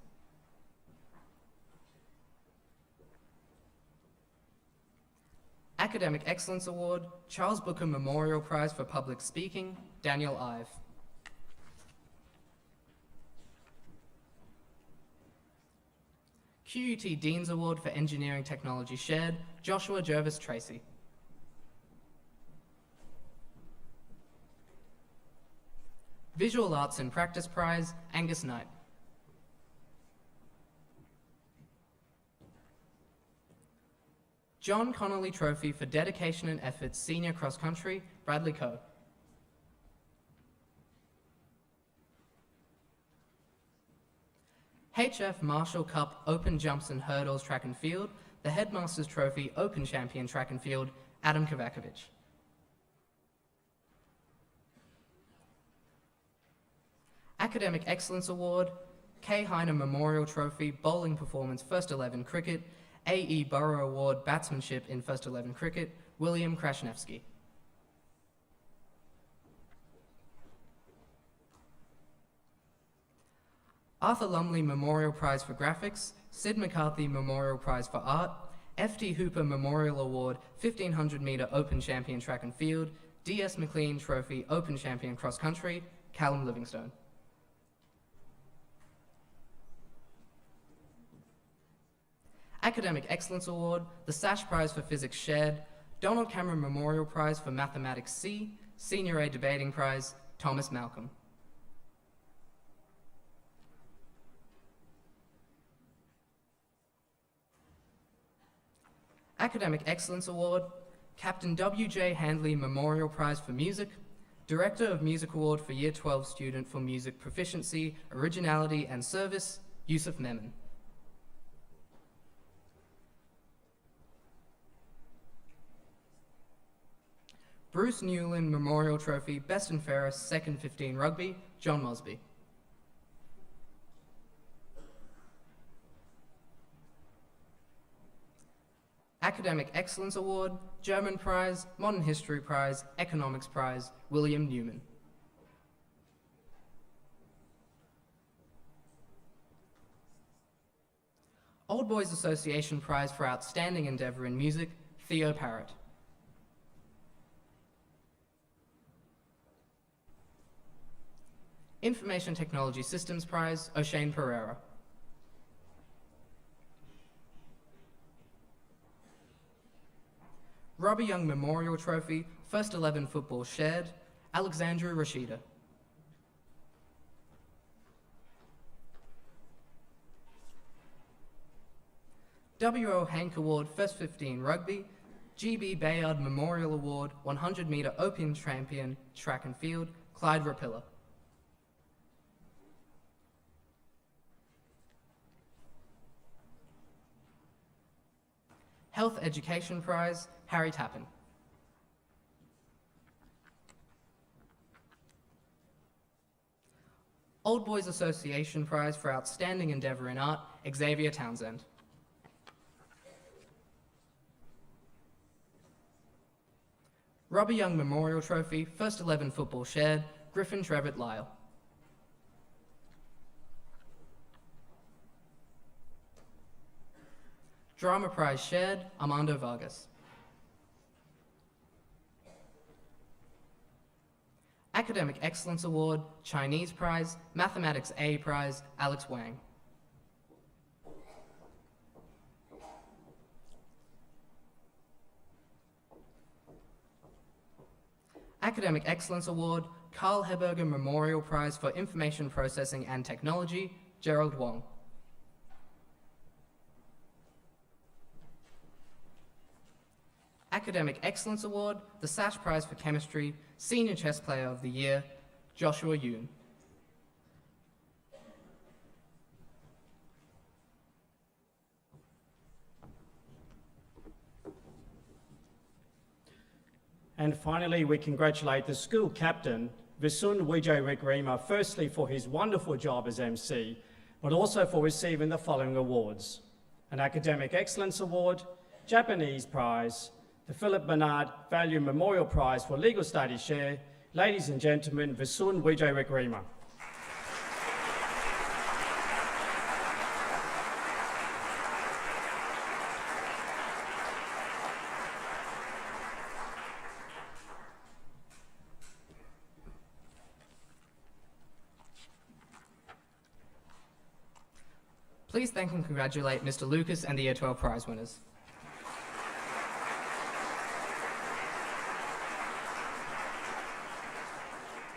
[SPEAKER 2] Academic Excellence Award, Charles Booker Memorial Prize for Public Speaking, Daniel Ive. QUT Dean's Award for Engineering Technology shared, Joshua Jervis Tracy. Visual Arts and Practice Prize, Angus Knight. John Connolly Trophy for Dedication and Efforts Senior Cross Country, Bradley Coe. HF Marshall Cup Open Jumps and Hurdles Track and Field, the Headmasters Trophy Open Champion Track and Field, Adam Kovakovic. Academic Excellence Award, K. Heine Memorial Trophy Bowling Performance First 11 Cricket, A.E. Burrow Award Batsmanship in First 11 Cricket, William Krasnevsky. Arthur Lumley Memorial Prize for Graphics, Sid McCarthy Memorial Prize for Art, F.T. Hooper Memorial Award 1500 metre Open Champion Track and Field, D.S. McLean Trophy Open Champion Cross Country, Callum Livingstone. Academic Excellence Award, the Sash Prize for Physics Shared, Donald Cameron Memorial Prize for Mathematics C, Senior A Debating Prize, Thomas Malcolm. Academic Excellence Award, Captain W.J. Handley Memorial Prize for Music, Director of Music Award for Year 12 Student for Music Proficiency, Originality and Service, Yusuf Memon. Bruce Newland Memorial Trophy, Best and Fairest, Second 15 Rugby, John Mosby. Academic Excellence Award, German Prize, Modern History Prize, Economics Prize, William Newman. Old Boys Association Prize for Outstanding Endeavour in Music, Theo Parrott. Information Technology Systems Prize, O'Shane Pereira. Robbie Young Memorial Trophy, First 11 Football Shared, Alexandra Rashida. W.O. Hank Award, First 15 Rugby, G.B. Bayard Memorial Award, 100 metre Open Champion, Track and Field, Clyde Rapilla. Health Education Prize, Harry Tappan. Old Boys Association Prize for Outstanding Endeavour in Art, Xavier Townsend. Robbie Young Memorial Trophy, First 11 Football Shared, Griffin Trevitt Lyle. Drama Prize Shared, Armando Vargas. Academic Excellence Award, Chinese Prize, Mathematics A Prize, Alex Wang. Academic Excellence Award, Carl Heberger Memorial Prize for Information Processing and Technology, Gerald Wong. Academic Excellence Award, the Sash Prize for Chemistry, Senior Chess Player of the Year, Joshua Yoon.
[SPEAKER 1] And finally, we congratulate the school captain, Visun Wijay-Wikrima, firstly for his wonderful job as MC, but also for receiving the following awards: an Academic Excellence Award, Japanese Prize, the Philip Bernard Value Memorial Prize for Legal Studies Share. Ladies and gentlemen, Visun Wijay-Wikrima.
[SPEAKER 2] Please thank and congratulate Mr. Lucas and the Year 12 prize winners.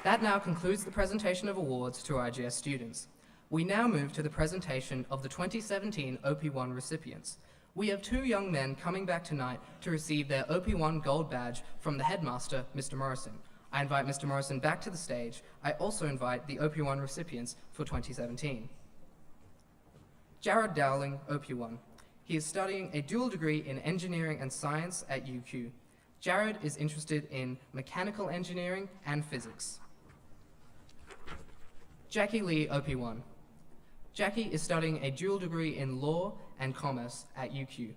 [SPEAKER 2] That now concludes the presentation of awards to IGS students. We now move to the presentation of the 2017 OP1 recipients. We have two young men coming back tonight to receive their OP1 gold badge from the headmaster, Mr. Morrison. I invite Mr. Morrison back to the stage. I also invite the OP1 recipients for 2017. Jared Dowling, OP1. He is studying a dual degree in engineering and science at UQ. Jared is interested in mechanical engineering and physics. Jackie Lee, OP1. Jackie is studying a dual degree in law and commerce at UQ.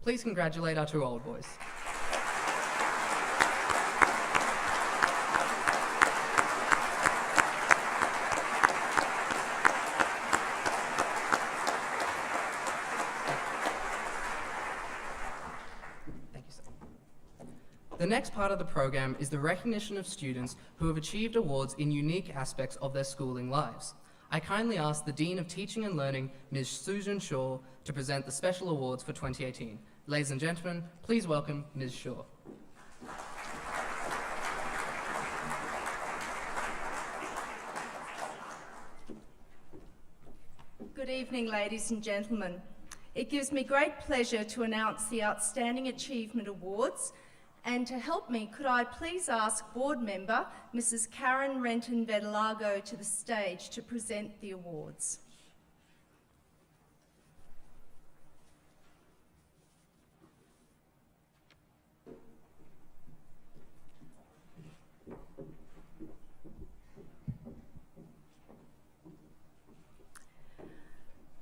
[SPEAKER 2] Please congratulate our two old boys. Thank you, sir. The next part of the program is the recognition of students who have achieved awards in unique aspects of their schooling lives. I kindly ask the Dean of Teaching and Learning, Ms. Susan Shaw, to present the special awards for 2018. Ladies and gentlemen, please welcome Ms. Shaw.
[SPEAKER 14] Good evening, ladies and gentlemen. It gives me great pleasure to announce the Outstanding Achievement Awards, and to help me, could I please ask board member Mrs. Karen Renton-Vedelago to the stage to present the awards.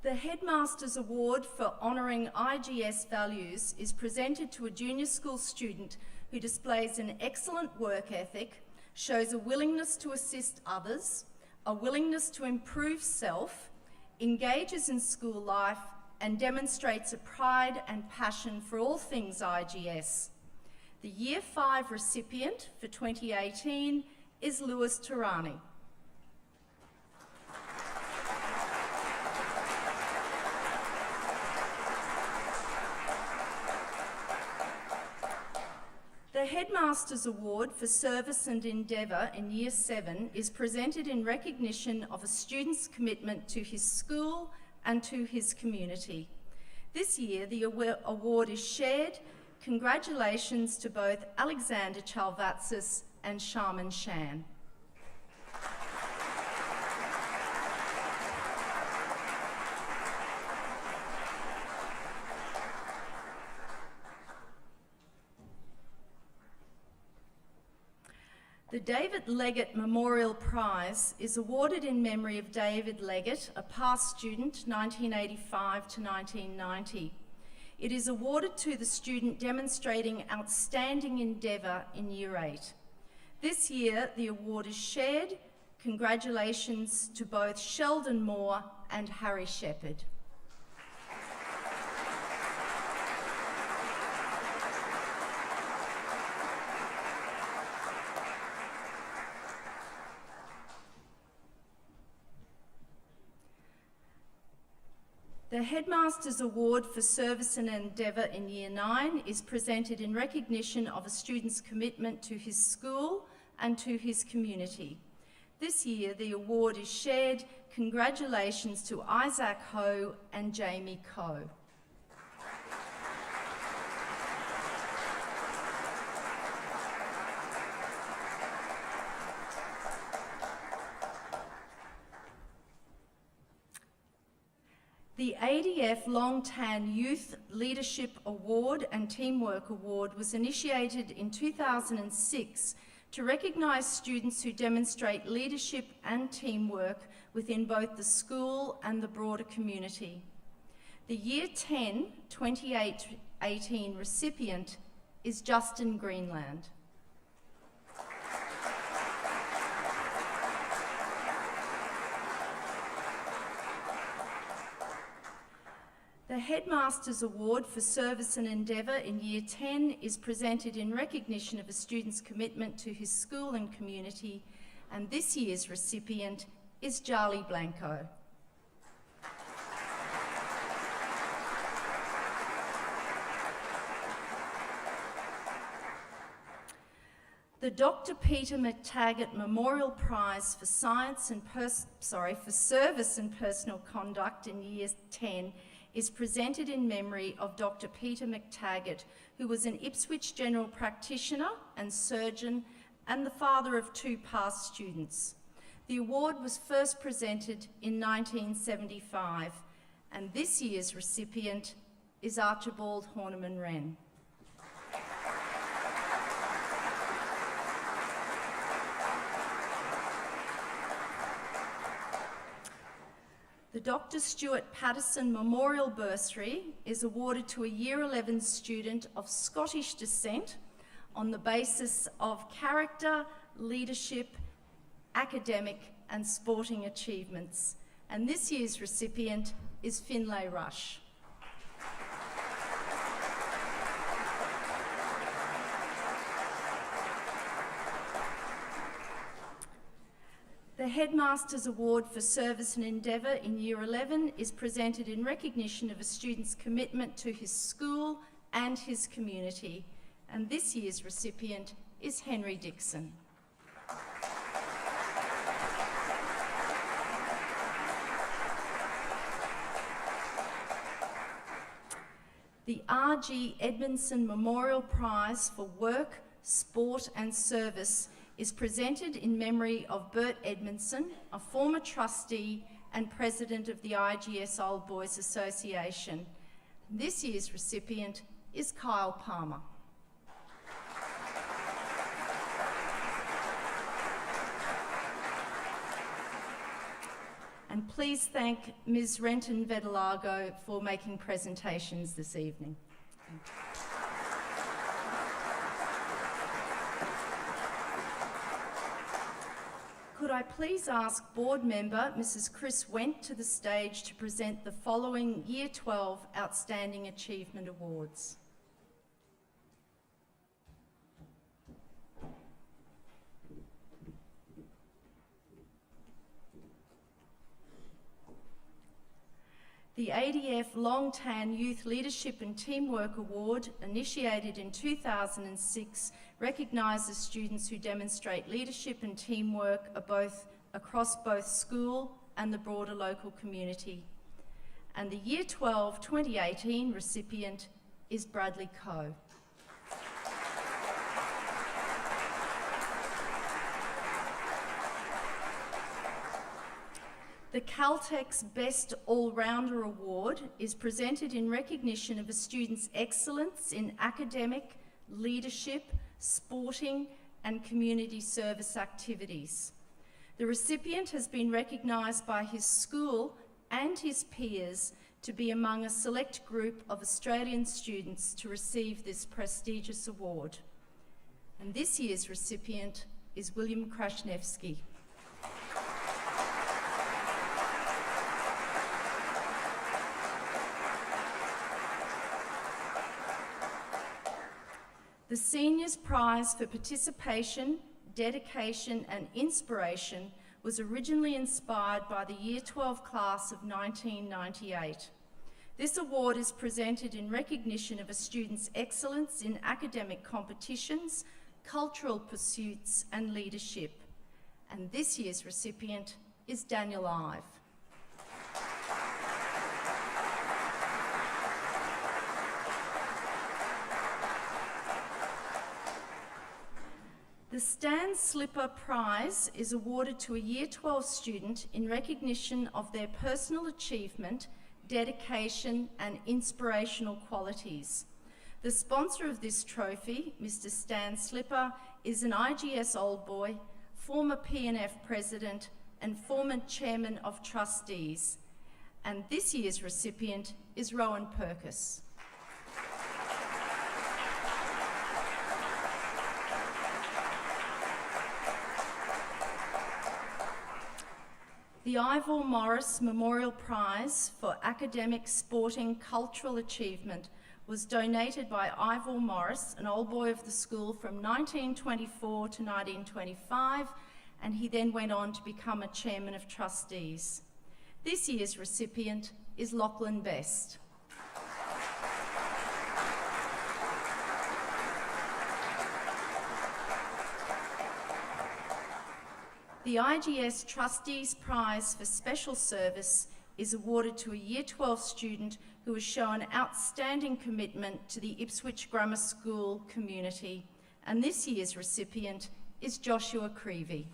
[SPEAKER 14] The Headmaster's Award for honouring IGS values is presented to a junior school student who displays an excellent work ethic, shows a willingness to assist others, a willingness to improve self, engages in school life, and demonstrates a pride and passion for all things IGS. The Year 5 recipient for 2018 is Lewis Tarani. The Headmaster's Award for Service and Endeavour in Year 7 is presented in recognition of a student's commitment to his school and to his community. This year, the award is shared. Congratulations to both Alexander Chalvatsis and Sharman Shan. The David Leggett Memorial Prize is awarded in memory of David Leggett, a past student, 1985 to 1990. It is awarded to the student demonstrating outstanding endeavour in Year 8. This year, the award is shared. Congratulations to both Sheldon Moore and Harry Shepherd. The Headmaster's Award for Service and Endeavour in Year 9 is presented in recognition of a student's commitment to his school and to his community. This year, the award is shared. Congratulations to Isaac Ho and Jamie Coe. The ADF Long Tan Youth Leadership Award and Teamwork Award was initiated in 2006 to recognise students who demonstrate leadership and teamwork within both the school and the broader community. The Year 10 2018 recipient is Justin Greenland. The Headmaster's Award for Service and Endeavour in Year 10 is presented in recognition of a student's commitment to his school and community, and this year's recipient is Charlie Blanco. The Dr. Peter McTaggart Memorial Prize for Service and Personal Conduct in Year 10 is presented in memory of Dr. Peter McTaggart, who was an Ipswich general practitioner and surgeon and the father of 2 past students. The award was first presented in 1975, and this year's recipient is Archibald Horniman Wren. The Dr. Stuart Patterson Memorial Bursary is awarded to a Year 11 student of Scottish descent on the basis of character, leadership, academic and sporting achievements. And this year's recipient is Finlay Rush. The Headmaster's Award for Service and Endeavour in Year 11 is presented in recognition of a student's commitment to his school and his community, and this year's recipient is Henry Dixon. The R.G. Edmondson Memorial Prize for Work, Sport and Service is presented in memory of Bert Edmondson, a former trustee and president of the IGS Old Boys Association. This year's recipient is Kyle Palmer. And please thank Ms. Renton Vedalago for making presentations this evening. Could I please ask board member Mrs. Chris Went to the stage to present the following Year 12 Outstanding Achievement Awards. The ADF Long Tan Youth Leadership and Teamwork Award, initiated in 2006, recognises students who demonstrate leadership and teamwork across both school and the broader local community. And the Year 12 2018 recipient is Bradley Coe. The Caltech's Best All-Rounder Award is presented in recognition of a student's excellence in academic, leadership, sporting and community service activities. The recipient has been recognised by his school and his peers to be among a select group of Australian students to receive this prestigious award. And this year's recipient is William Krasnevsky. The Seniors Prize for Participation, Dedication and Inspiration was originally inspired by the Year 12 class of 1998. This award is presented in recognition of a student's excellence in academic competitions, cultural pursuits and leadership. And this year's recipient is Daniel Ive. The Stan Slipper Prize is awarded to a Year 12 student in recognition of their personal achievement, dedication and inspirational qualities. The sponsor of this trophy, Mr. Stan Slipper, is an IGS Old Boy, former PNF President and former Chairman of Trustees. And this year's recipient is Rowan Purkis. The Ivor Morris Memorial Prize for Academic, Sporting, Cultural Achievement was donated by Ivor Morris, an old boy of the school from 1924 to 1925, and he then went on to become a Chairman of Trustees. This year's recipient is Lachlan Best. The IGS Trustees Prize for Special Service is awarded to a Year 12 student who has shown outstanding commitment to the Ipswich Grammar School community, and this year's recipient is Joshua Creevy.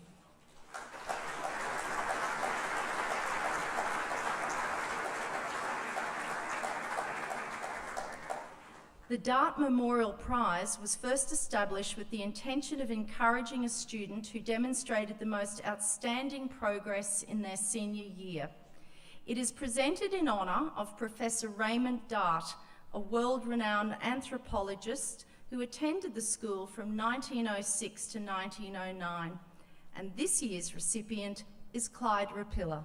[SPEAKER 14] The Dart Memorial Prize was first established with the intention of encouraging a student who demonstrated the most outstanding progress in their senior year. It is presented in honour of Professor Raymond Dart, a world-renowned anthropologist who attended the school from 1906 to 1909, and this year's recipient is Clyde Rapilla.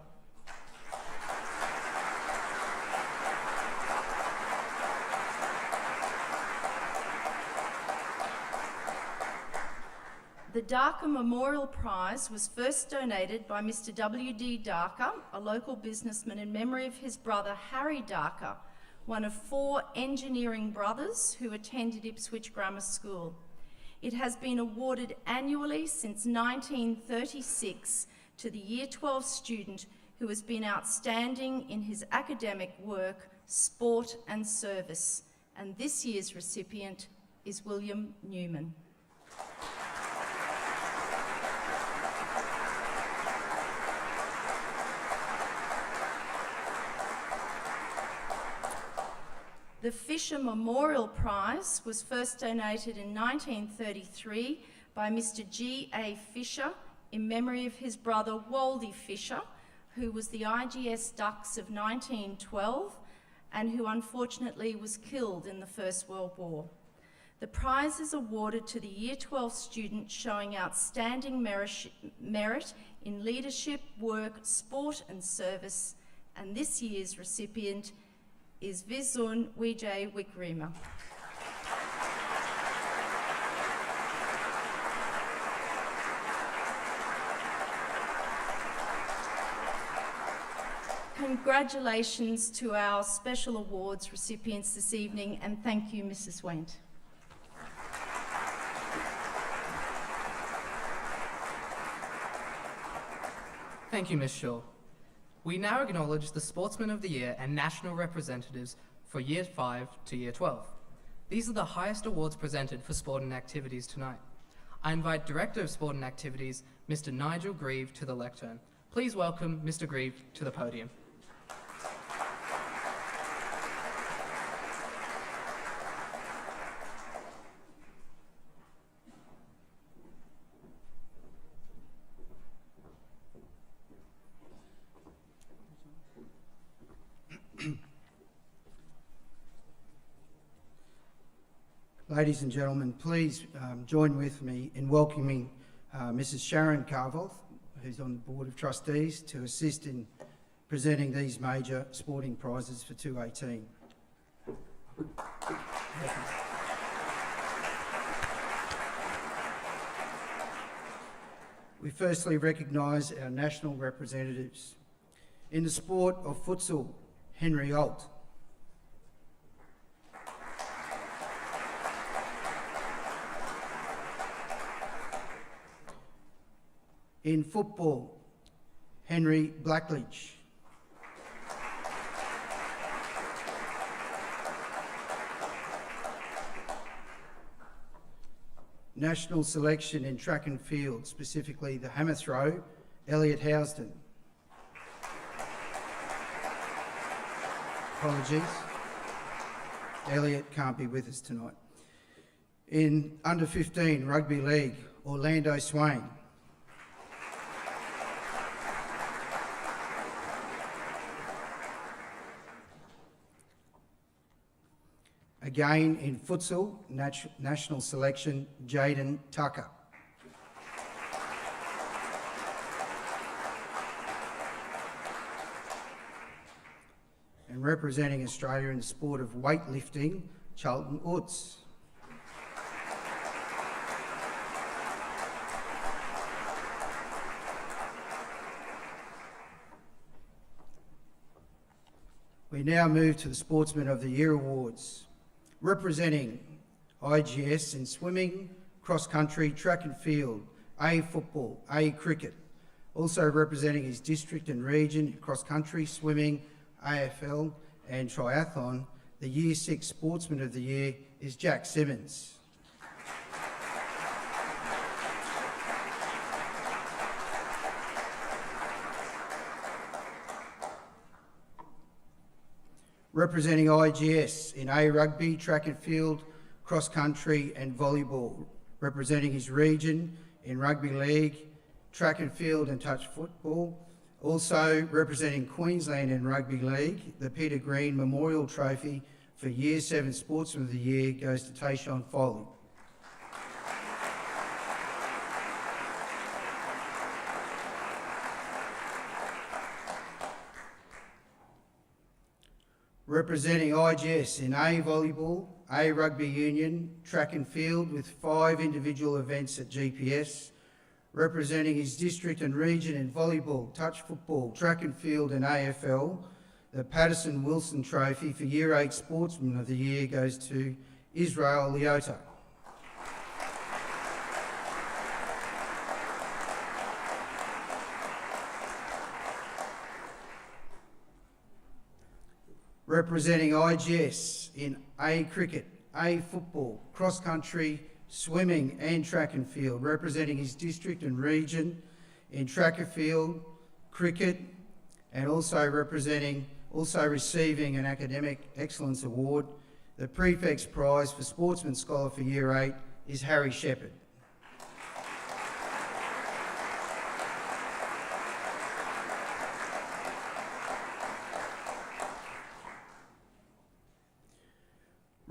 [SPEAKER 14] The Darker Memorial Prize was first donated by Mr. W.D. Darker, a local businessman, in memory of his brother Harry Darker, one of 4 engineering brothers who attended Ipswich Grammar School. It has been awarded annually since 1936 to the Year 12 student who has been outstanding in his academic work, sport and service. And this year's recipient is William Newman. The Fisher Memorial Prize was first donated in 1933 by Mr. G.A. Fisher in memory of his brother Waldy Fisher, who was the IGS Dux of 1912 and who unfortunately was killed in the First World War. The prize is awarded to the Year 12 student showing outstanding merit in leadership, work, sport and service, and this year's recipient is Vizun Wijay Wikrima. Congratulations to our special awards recipients this evening, and thank you, Mrs. Wendt.
[SPEAKER 2] Thank you, Ms. Shaw. We now acknowledge the Sportsmen of the Year and national representatives for Year 5 to Year 12. These are the highest awards presented for sport and activities tonight. I invite Director of Sport and Activities, Mr. Nigel Grieve, to the lectern. Please welcome Mr. Grieve to the podium.
[SPEAKER 15] Ladies and gentlemen, please join with me in welcoming Mrs. Sharon Carvoth, who's on the Board of Trustees, to assist in presenting these major sporting prizes for 2018. We firstly recognise our national representatives. In the sport of futsal, Henry Alt. In football, Henry Blackledge. National selection in track and field, specifically the hammer throw, Elliot Housden. Apologies. Elliot can't be with us tonight. In under 15 rugby league, Orlando Swain. Again in futsal, national selection, Jaden Tucker. And representing Australia in the sport of weightlifting, Charlton Utz. We now move to the Sportsman of the Year Awards. Representing IGS in swimming, cross-country, track and field, A football, A cricket. Also representing his district and region, cross-country, swimming, AFL, and triathlon, the Year 6 Sportsman of the Year is Jack Simmons. Representing IGS in A Rugby, Track and Field, Cross Country and Volleyball. Representing his region in Rugby League, Track and Field and Touch Football. Also representing Queensland in Rugby League, the Peter Green Memorial Trophy for Year 7 Sportsman of the Year goes to Tayshawn Foley. Representing IGS in A Volleyball, A Rugby Union, Track and Field with 5 individual events at GPS. Representing his district and region in Volleyball, Touch Football, Track and Field and AFL, the Patterson Wilson Trophy for Year 8 Sportsman of the Year goes to Israel Leota. Representing IGS in A Cricket, A Football, Cross Country, Swimming and Track and Field, representing his district and region in Track and Field, Cricket, and also receiving an Academic Excellence Award. The Prefect's Prize for Sportsman Scholar for Year 8 is Harry Shepherd.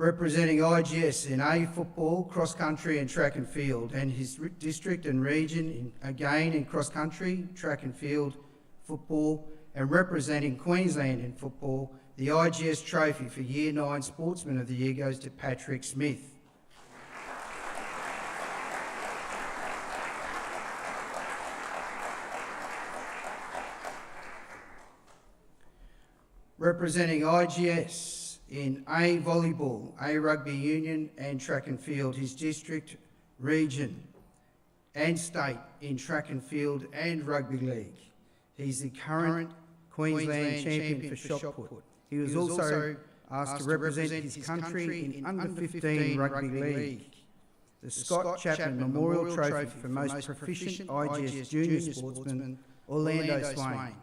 [SPEAKER 15] Representing IGS in A Football, Cross Country and Track and Field, and his district and region in Cross Country, Track and Field, Football, and representing Queensland in Football, the IGS Trophy for Year 9 Sportsman of the Year goes to Patrick Smith. Representing IGS in A Volleyball, A Rugby Union and Track and Field, his district, region and state in Track and Field and Rugby League. He's the current Queensland champion for shot put. He was also asked to represent his country in Under 15 Rugby League. The Scott Chapman Memorial Trophy for Most Proficient IGS Junior Sportsman, Orlando Swain.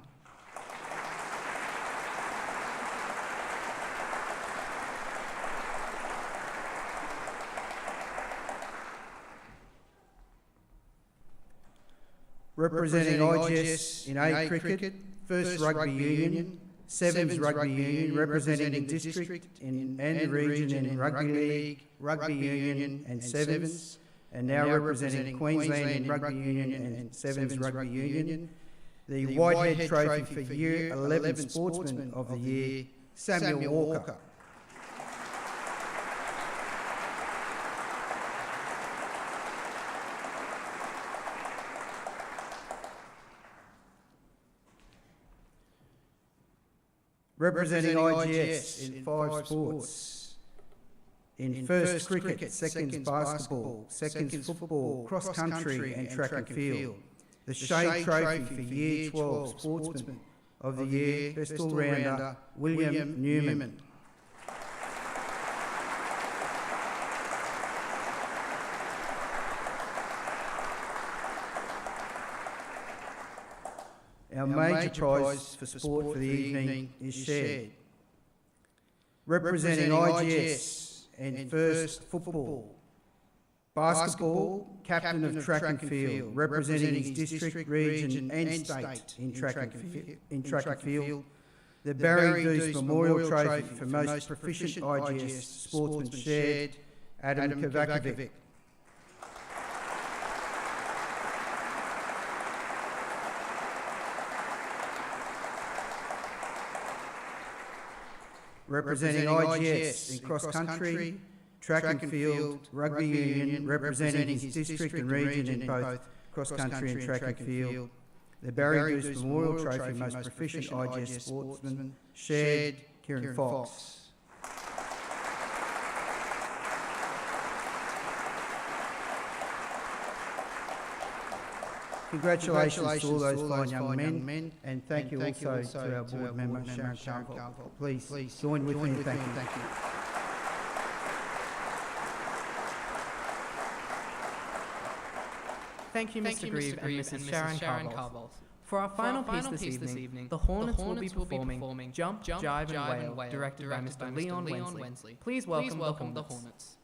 [SPEAKER 15] Representing IGS in A Cricket, First Rugby Union, Sevens Rugby Union, representing the district and the region in Rugby League, Rugby Union and Sevens, and now representing Queensland in Rugby Union and Sevens Rugby Union. The Whitehead Trophy for Year 11 Sportsman of the Year, Samuel Walker. Representing IGS in 5 sports. In first cricket, seconds basketball, seconds football, cross country and track and field. The Shade Trophy for Year 12 Sportsman of the Year, best all-rounder, William Newman. Our major prize for sport for the evening is shared. Representing IGS and first football. Basketball, captain of track and field, representing his district, region and state in track and field. The Barry Deuce Memorial Trophy for most proficient IGS sportsman shared, Adam Kovacevic. Representing IGS in cross country, track and field, rugby union, representing his district and region in both cross country and track and field. The Barry Deuce Memorial Trophy most proficient IGS sportsman shared, Kieran Fox. Congratulations to all those fine young men, and thank you also to our board member, Sharon Carville. Please join with me in thanking you.
[SPEAKER 2] Thank you, Mr. Grieve and Mrs. Sharon Carville. For our final piece this evening, the Hornets will be performing Jump, Jive and Wail, directed by Mr. Leon Wensley. Please welcome the Hornets.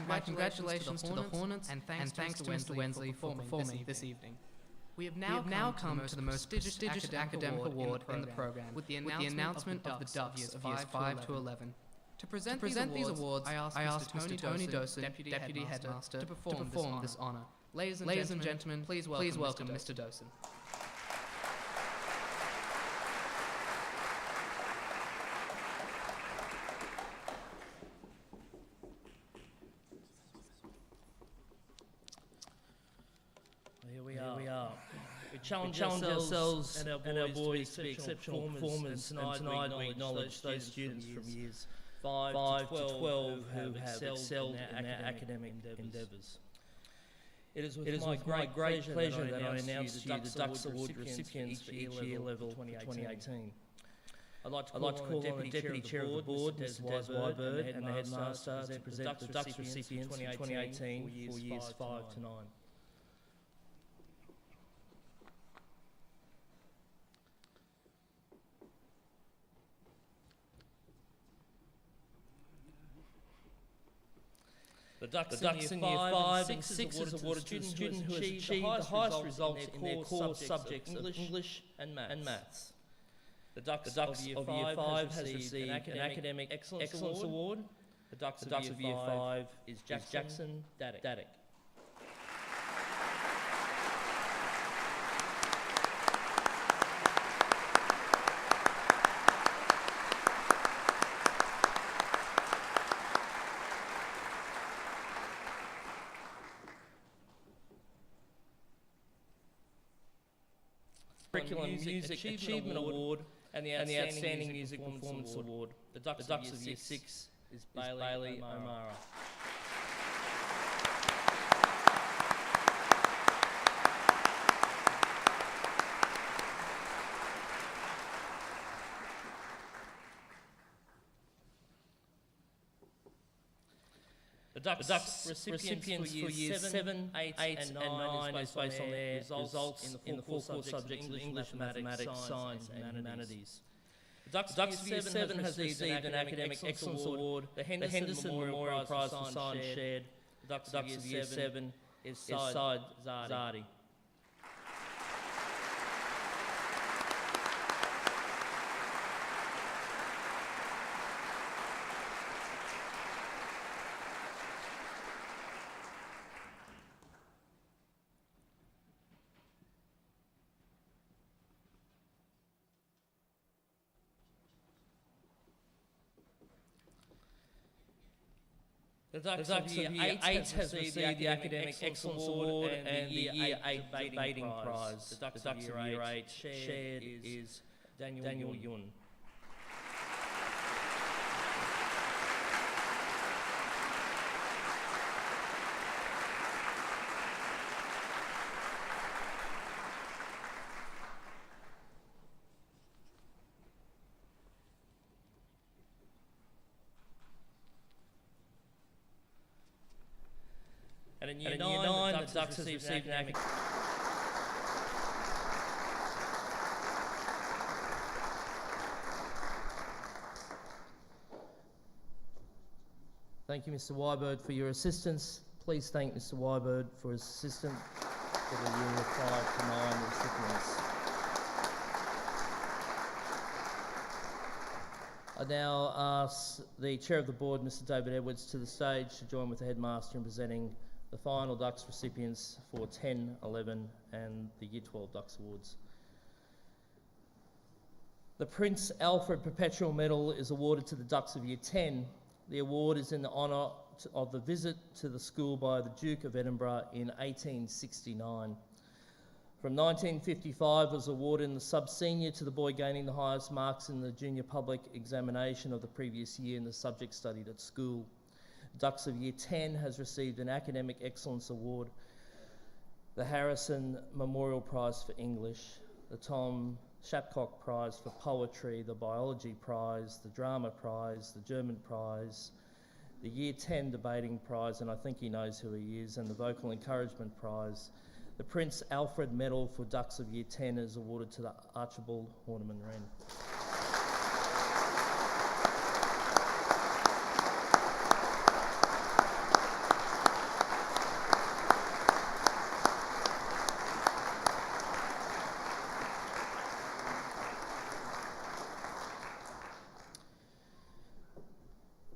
[SPEAKER 2] My congratulations to the Hornets and thanks to Mr. Wensley for performing this evening. We have now come to the most prestigious academic award in the program with the announcement of the Duffs of years 5 to 11. To present these awards, I asked Mr. Tony Dawson, Deputy Headmaster, to perform this honour. Ladies and gentlemen, please welcome Mr. Dawson.
[SPEAKER 5] We challenge ourselves and our boys to be exceptional performers, and tonight we acknowledge those students from years 5 to 12 who have excelled in their academic endeavours. It is with my great pleasure that I announce to you the Ducks Award recipients for each year level 2018. I'd like to call on the Deputy Chair of the Board, Des Wyberg, and the Headmaster to present the Ducks recipients for 2018 for years 5 to 9. The Ducks in Year 5 and 6 is awarded to the student who has achieved the highest results in their core subjects of English and Maths. The Ducks of Year 5 has received an Academic Excellence Award. The Ducks of Year 5 is Jackson Daddick. Curriculum Music Achievement Award and the Outstanding Music Performance Award. The Ducks of Year 6 is Bailey O'Mara. The Ducks recipients for years 7, 8 and 9 is based on their results in the four core subjects English, Mathematics, Science and Humanities. The Ducks of Year 7 has received an Academic Excellence Award, the Henderson Memorial Prize for Science Shared. The Ducks of Year 7 is Saad Zadi. The Ducks of Year 8 has received the Academic Excellence Award and the Year 8 Debating Prize. The Ducks of Year 8 shared is Daniel Yun. And in Year 9, the Ducks has received an academic. Thank you, Mr. Wybird, for your assistance. Please thank Mr. Wybird for his assistance for the Year 5 to 9 recipients. I now ask the Chair of the Board, Mr. David Edwards, to the stage to join with the Headmaster in presenting the final Ducks recipients for 10, 11 and the Year 12 Ducks Awards. The Prince Alfred Perpetual Medal is awarded to the Ducks of Year 10. The award is in the honour of the visit to the school by the Duke of Edinburgh in 1869. From 1955 was awarded in the sub-senior to the boy gaining the highest marks in the junior public examination of the previous year in the subject studied at school. Ducks of Year 10 has received an Academic Excellence Award, the Harrison Memorial Prize for English, the Tom Shapcock Prize for Poetry, the Biology Prize, the Drama Prize, the German Prize, the Year 10 Debating Prize, and I think he knows who he is, and the Vocal Encouragement Prize. The Prince Alfred Medal for Ducks of Year 10 is awarded to the Archibald Horniman Wren.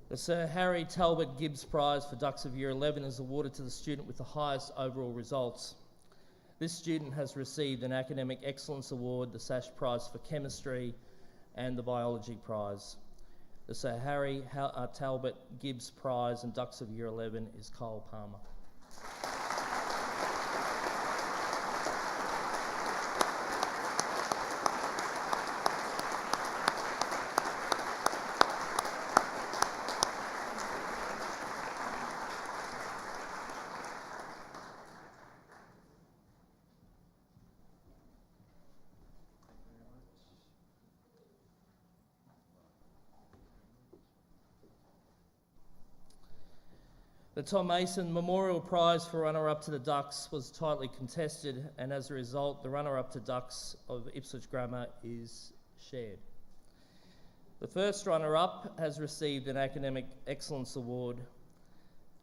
[SPEAKER 5] The Sir Harry Talbot Gibbs Prize for Ducks of Year 11 is awarded to the student with the highest overall results. This student has received an Academic Excellence Award, the Sash Prize for Chemistry and the Biology Prize. The Sir Harry Talbot Gibbs Prize and Ducks of Year 11 is Kyle Palmer. The Tom Mason Memorial Prize for runner-up to the Ducks was tightly contested, and as a result, the runner-up to Ducks of Ipswich Grammar is shared. The first runner-up has received an Academic Excellence Award,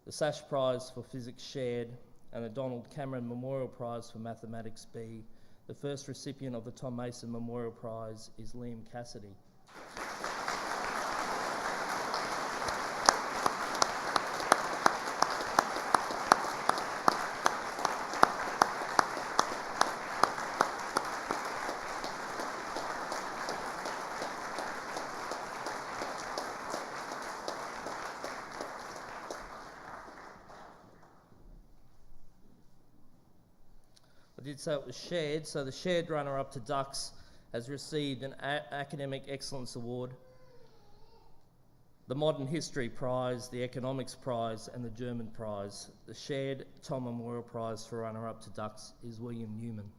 [SPEAKER 5] the Sash Prize for Physics shared, and the Donald Cameron Memorial Prize for Mathematics B. The first recipient of the Tom Mason Memorial Prize is Liam Cassidy. I did say it was shared, so the shared runner-up to Ducks has received an Academic Excellence Award, the Modern History Prize, the Economics Prize and the German Prize. The shared Tom Memorial Prize for runner-up to Ducks is William Newman.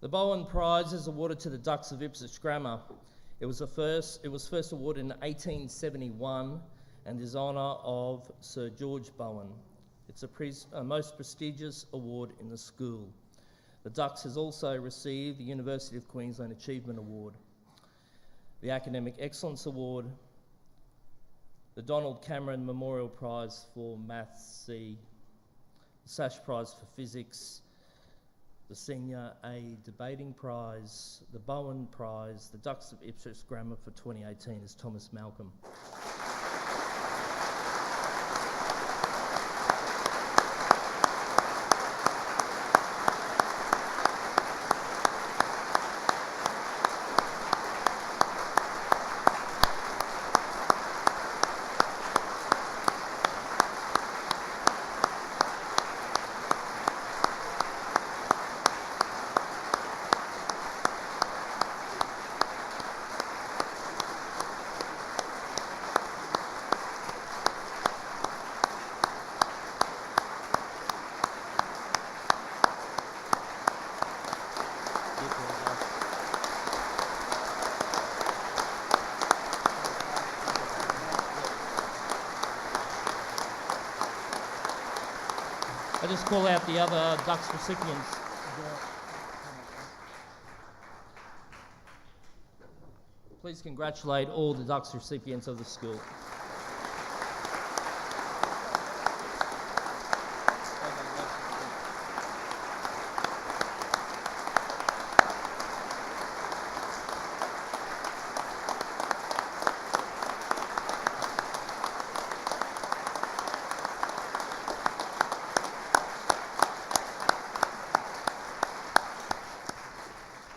[SPEAKER 5] The Bowen Prize is awarded to the Ducks of Ipswich Grammar. It was first awarded in 1871 and is honour of Sir George Bowen. It's a most prestigious award in the school. The Ducks has also received the University of Queensland Achievement Award, the Academic Excellence Award, the Donald Cameron Memorial Prize for Maths C, the Sash Prize for Physics, the Senior A Debating Prize, the Bowen Prize. The Ducks of Ipswich Grammar for 2018 is Thomas Malcolm. I just call out the other Ducks recipients. Please congratulate all the Ducks recipients of the school.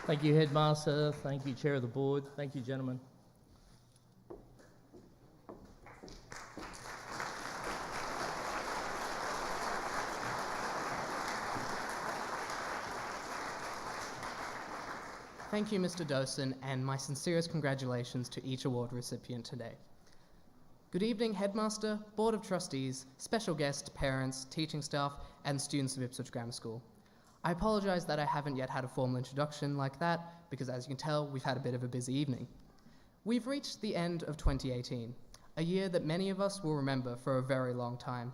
[SPEAKER 5] Thank you, Headmaster. Thank you, Chair of the Board. Thank you, gentlemen.
[SPEAKER 2] Thank you, Mr. Dawson, and my sincerest congratulations to each award recipient today. Good evening, Headmaster, Board of Trustees, special guests, parents, teaching staff, and students of Ipswich Grammar School. I apologise that I haven't yet had a formal introduction like that, because as you can tell, we've had a bit of a busy evening. We've reached the end of 2018, a year that many of us will remember for a very long time.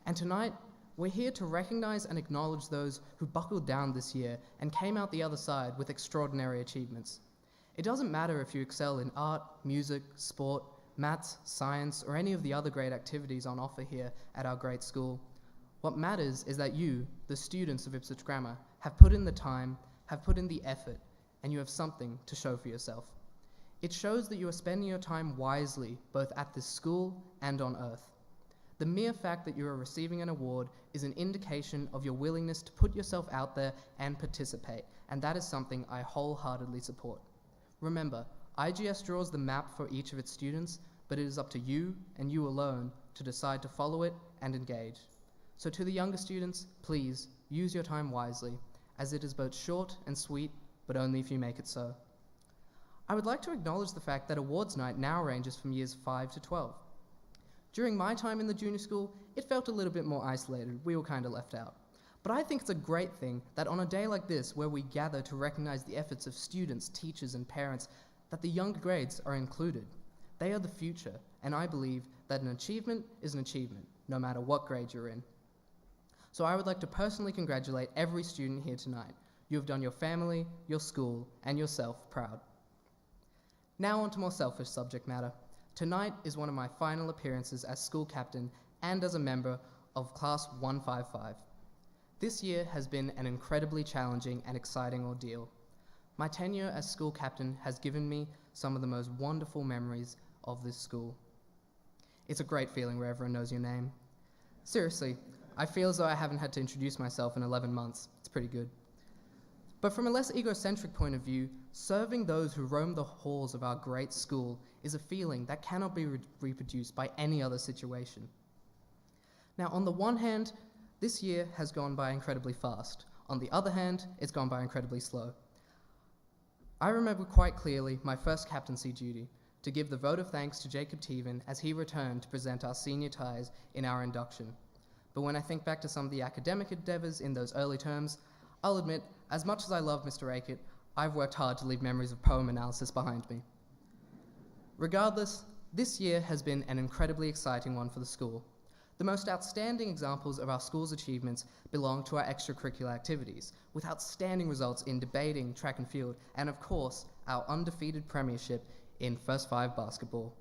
[SPEAKER 2] And tonight, we're here to recognise and acknowledge those who buckled down this year and came out the other side with extraordinary achievements. It doesn't matter if you excel in art, music, sport, maths, science, or any of the other great activities on offer here at our great school. What matters is that you, the students of Ipswich Grammar, have put in the time, have put in the effort, and you have something to show for yourself. It shows that you are spending your time wisely, both at this school and on earth. The mere fact that you are receiving an award is an indication of your willingness to put yourself out there and participate, and that is something I wholeheartedly support. Remember, IGS draws the map for each of its students, but it is up to you and you alone to decide to follow it and engage. So to the younger students, please use your time wisely, as it is both short and sweet, but only if you make it so. I would like to acknowledge the fact that awards night now ranges from years 5 to 12. During my time in the junior school, it felt a little bit more isolated. We were kind of left out. But I think it's a great thing that on a day like this, where we gather to recognize the efforts of students, teachers, and parents, that the younger grades are included. They are the future, and I believe that an achievement is an achievement, no matter what grade you're in. So I would like to personally congratulate every student here tonight. You have done your family, your school, and yourself proud. Now on to more selfish subject matter. Tonight is one of my final appearances as school captain and as a member of Class 155. This year has been an incredibly challenging and exciting ordeal. My tenure as school captain has given me some of the most wonderful memories of this school. It's a great feeling where everyone knows your name. Seriously, I feel as though I haven't had to introduce myself in 11 months. It's pretty good. But from a less egocentric point of view, serving those who roam the halls of our great school is a feeling that cannot be reproduced by any other situation. Now, on the one hand, this year has gone by incredibly fast. On the other hand, it's gone by incredibly slow. I remember quite clearly my first captaincy duty, to give the vote of thanks to Jacob Teven as he returned to present our senior ties in our induction. But when I think back to some of the academic endeavours in those early terms, I'll admit, as much as I love Mr. Rakett, I've worked hard to leave memories of poem analysis behind me. Regardless, this year has been an incredibly exciting one for the school. The most outstanding examples of our school's achievements belong to our extracurricular activities, with outstanding results in debating, track and field, and of course, our undefeated premiership in First Five basketball.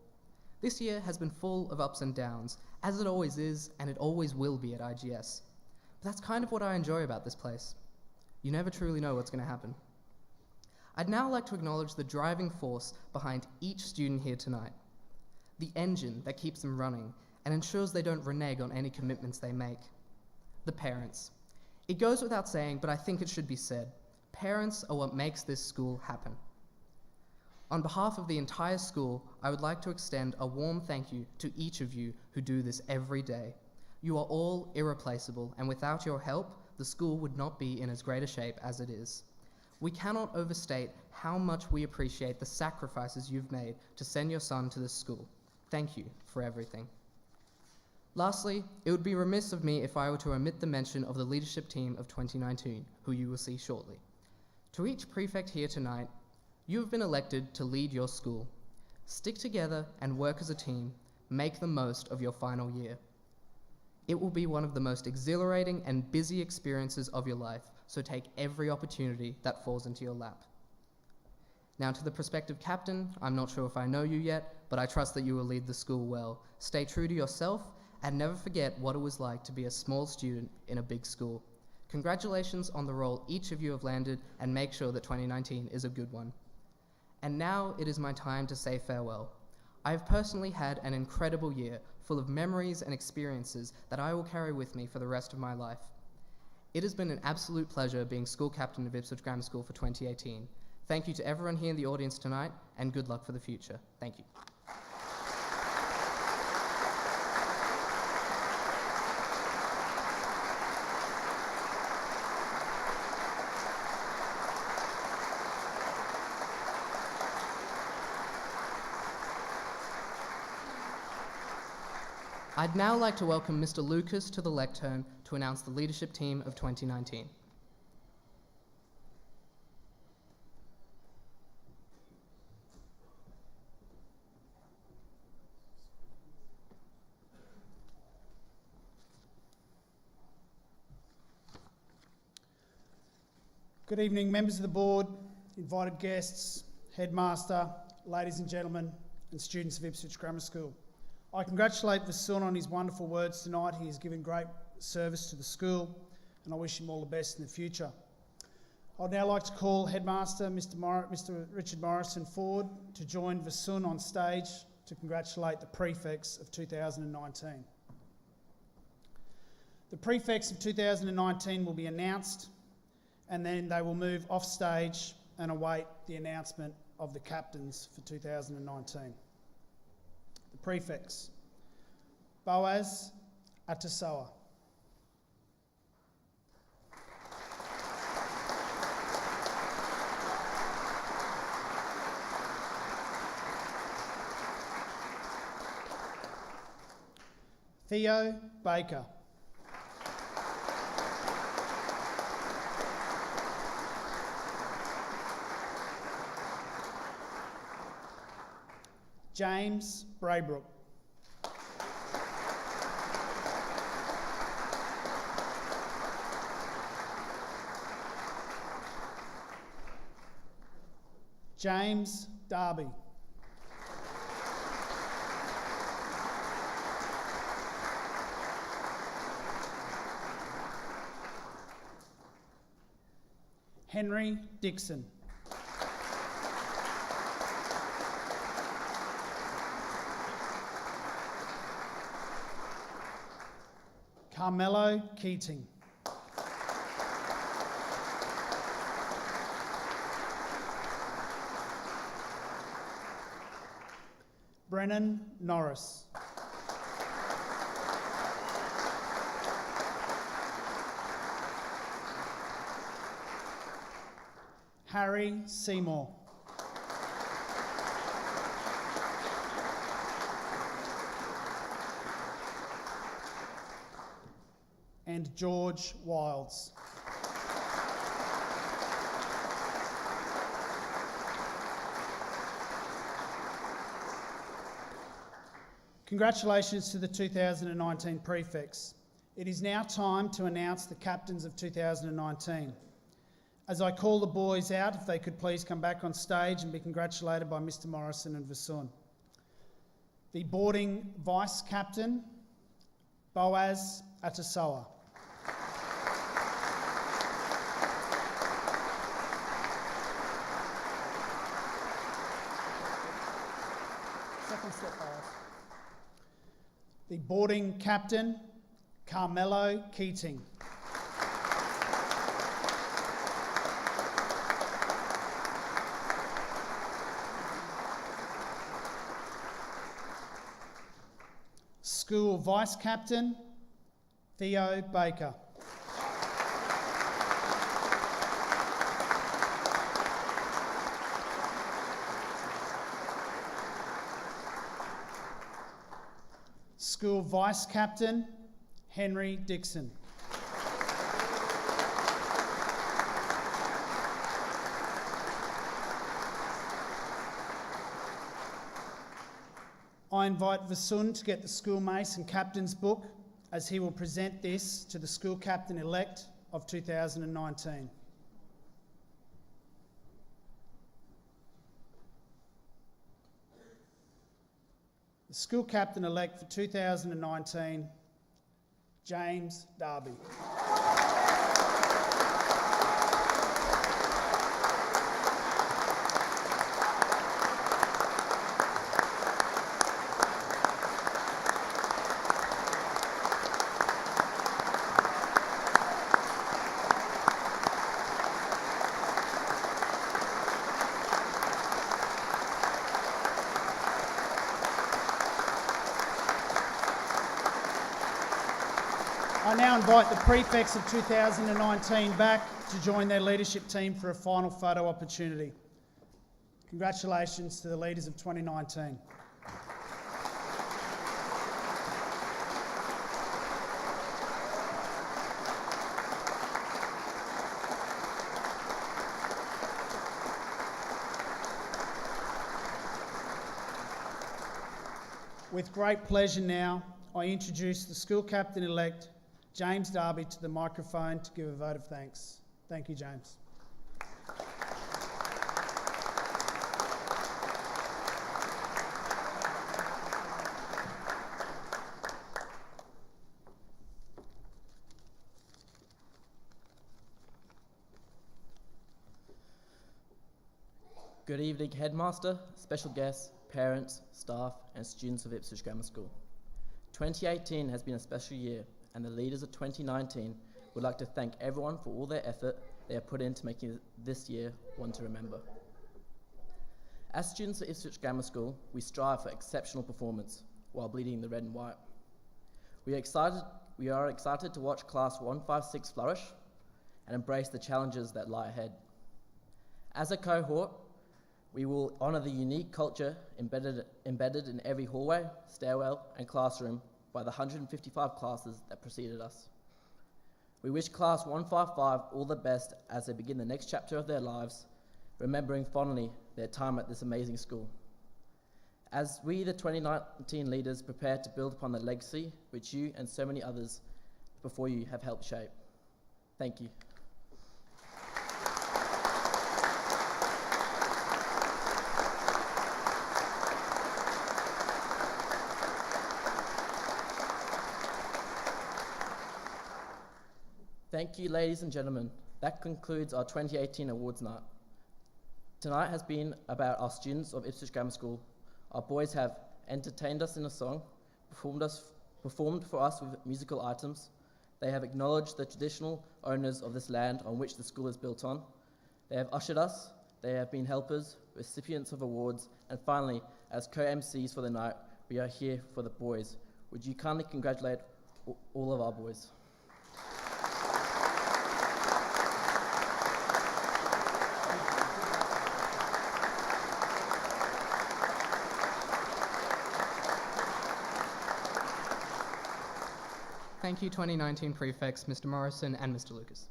[SPEAKER 2] This year has been full of ups and downs, as it always is, and it always will be at IGS. But that's kind of what I enjoy about this place. You never truly know what's going to happen. I'd now like to acknowledge the driving force behind each student here tonight, the engine that keeps them running and ensures they don't renege on any commitments they make. The parents. It goes without saying, but I think it should be said. Parents are what makes this school happen. On behalf of the entire school, I would like to extend a warm thank you to each of you who do this every day. You are all irreplaceable, and without your help, the school would not be in as great a shape as it is. We cannot overstate how much we appreciate the sacrifices you've made to send your son to this school. Thank you for everything. Lastly, it would be remiss of me if I were to omit the mention of the leadership team of 2019, who you will see shortly. To each prefect here tonight, you have been elected to lead your school. Stick together and work as a team. Make the most of your final year. It will be one of the most exhilarating and busy experiences of your life, so take every opportunity that falls into your lap. Now to the prospective captain, I'm not sure if I know you yet, but I trust that you will lead the school well. Stay true to yourself and never forget what it was like to be a small student in a big school. Congratulations on the role each of you have landed, and make sure that 2019 is a good one. And now it is my time to say farewell. I have personally had an incredible year, full of memories and experiences that I will carry with me for the rest of my life. It has been an absolute pleasure being school captain of Ipswich Grammar School for 2018. Thank you to everyone here in the audience tonight, and good luck for the future. Thank you. I'd now like to welcome Mr. Lucas to the lectern to announce the leadership team of 2019.
[SPEAKER 16] Good evening, members of the board, invited guests, headmaster, ladies and gentlemen, and students of Ipswich Grammar School. I congratulate Vasun on his wonderful words tonight. He has given great service to the school, and I wish him all the best in the future. I'd now like to call Headmaster Mr. Richard Morrison forward to join Vasun on stage to congratulate the prefects of 2019. The prefects of 2019 will be announced, and then they will move off stage and await the announcement of the captains for 2019. The prefects: Boaz Atasoa, Theo Baker, James Braybrook, James Darby, Henry Dixon, Carmelo Keating. Brennan Norris. Harry Seymour. And George Wilds. Congratulations to the 2019 prefects. It is now time to announce the captains of 2019. As I call the boys out, if they could please come back on stage and be congratulated by Mr. Morrison and Vasun. The boarding vice captain, Boaz Atasoa. Second step, Boaz. The boarding captain, Carmelo Keating. School Vice Captain, Theo Baker. School Vice Captain, Henry Dixon. I invite Vasun to get the school mace and captain's book as he will present this to the school captain-elect of 2019. The school captain-elect for 2019, James Darby. I now invite the prefects of 2019 back to join their leadership team for a final photo opportunity. Congratulations to the leaders of 2019. With great pleasure now, I introduce the school captain-elect, James Darby, to the microphone to give a vote of thanks. Thank you, James.
[SPEAKER 17] Good evening, Headmaster, special guests, parents, staff and students of Ipswich Grammar School. 2018 has been a special year, and the leaders of 2019 would like to thank everyone for all their effort they have put into making this year one to remember. As students at Ipswich Grammar School, we strive for exceptional performance while bleeding the red and white. We are excited to watch Class 156 flourish and embrace the challenges that lie ahead. As a cohort, we will honour the unique culture embedded in every hallway, stairwell and classroom by the 155 classes that preceded us. We wish Class 155 all the best as they begin the next chapter of their lives, remembering fondly their time at this amazing school. As we, the 2019 leaders, prepare to build upon the legacy which you and so many others before you have helped shape. Thank you. Thank you, ladies and gentlemen. That concludes our 2018 awards night. Tonight has been about our students of Ipswich Grammar School. Our boys have entertained us in a song, performed for us with musical items, They have acknowledged the traditional owners of this land on which the school is built on. They have ushered us, they have been helpers, recipients of awards, and finally, as co-MCs for the night, we are here for the boys. Would you kindly congratulate all of our boys?
[SPEAKER 2] Thank you, 2019 prefects, Mr. Morrison and Mr. Lucas.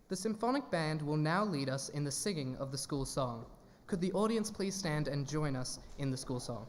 [SPEAKER 2] The symphonic band will now lead us in the singing of the school song. Could the audience please stand and join us in the school song?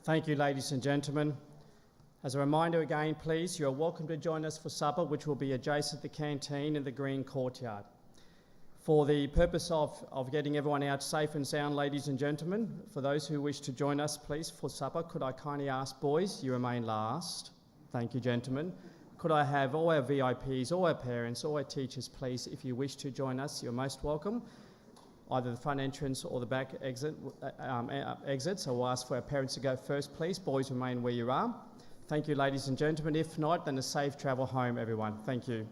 [SPEAKER 1] Thank you, ladies and gentlemen. As a reminder again, please, you're welcome to join us for supper, which will be adjacent to the canteen in the green courtyard. For the purpose of getting everyone out safe and sound, ladies and gentlemen, for those who wish to join us, please, for supper, could I kindly ask, boys, you remain last. Thank you, gentlemen. Could I have all our VIPs, all our parents, all our teachers, please, if you wish to join us, you're most welcome. Either the front entrance or the back exit, so we'll ask for our parents to go first, please. Boys, remain where you are. Thank you, ladies and gentlemen. If not, then a safe travel home, everyone. Thank you.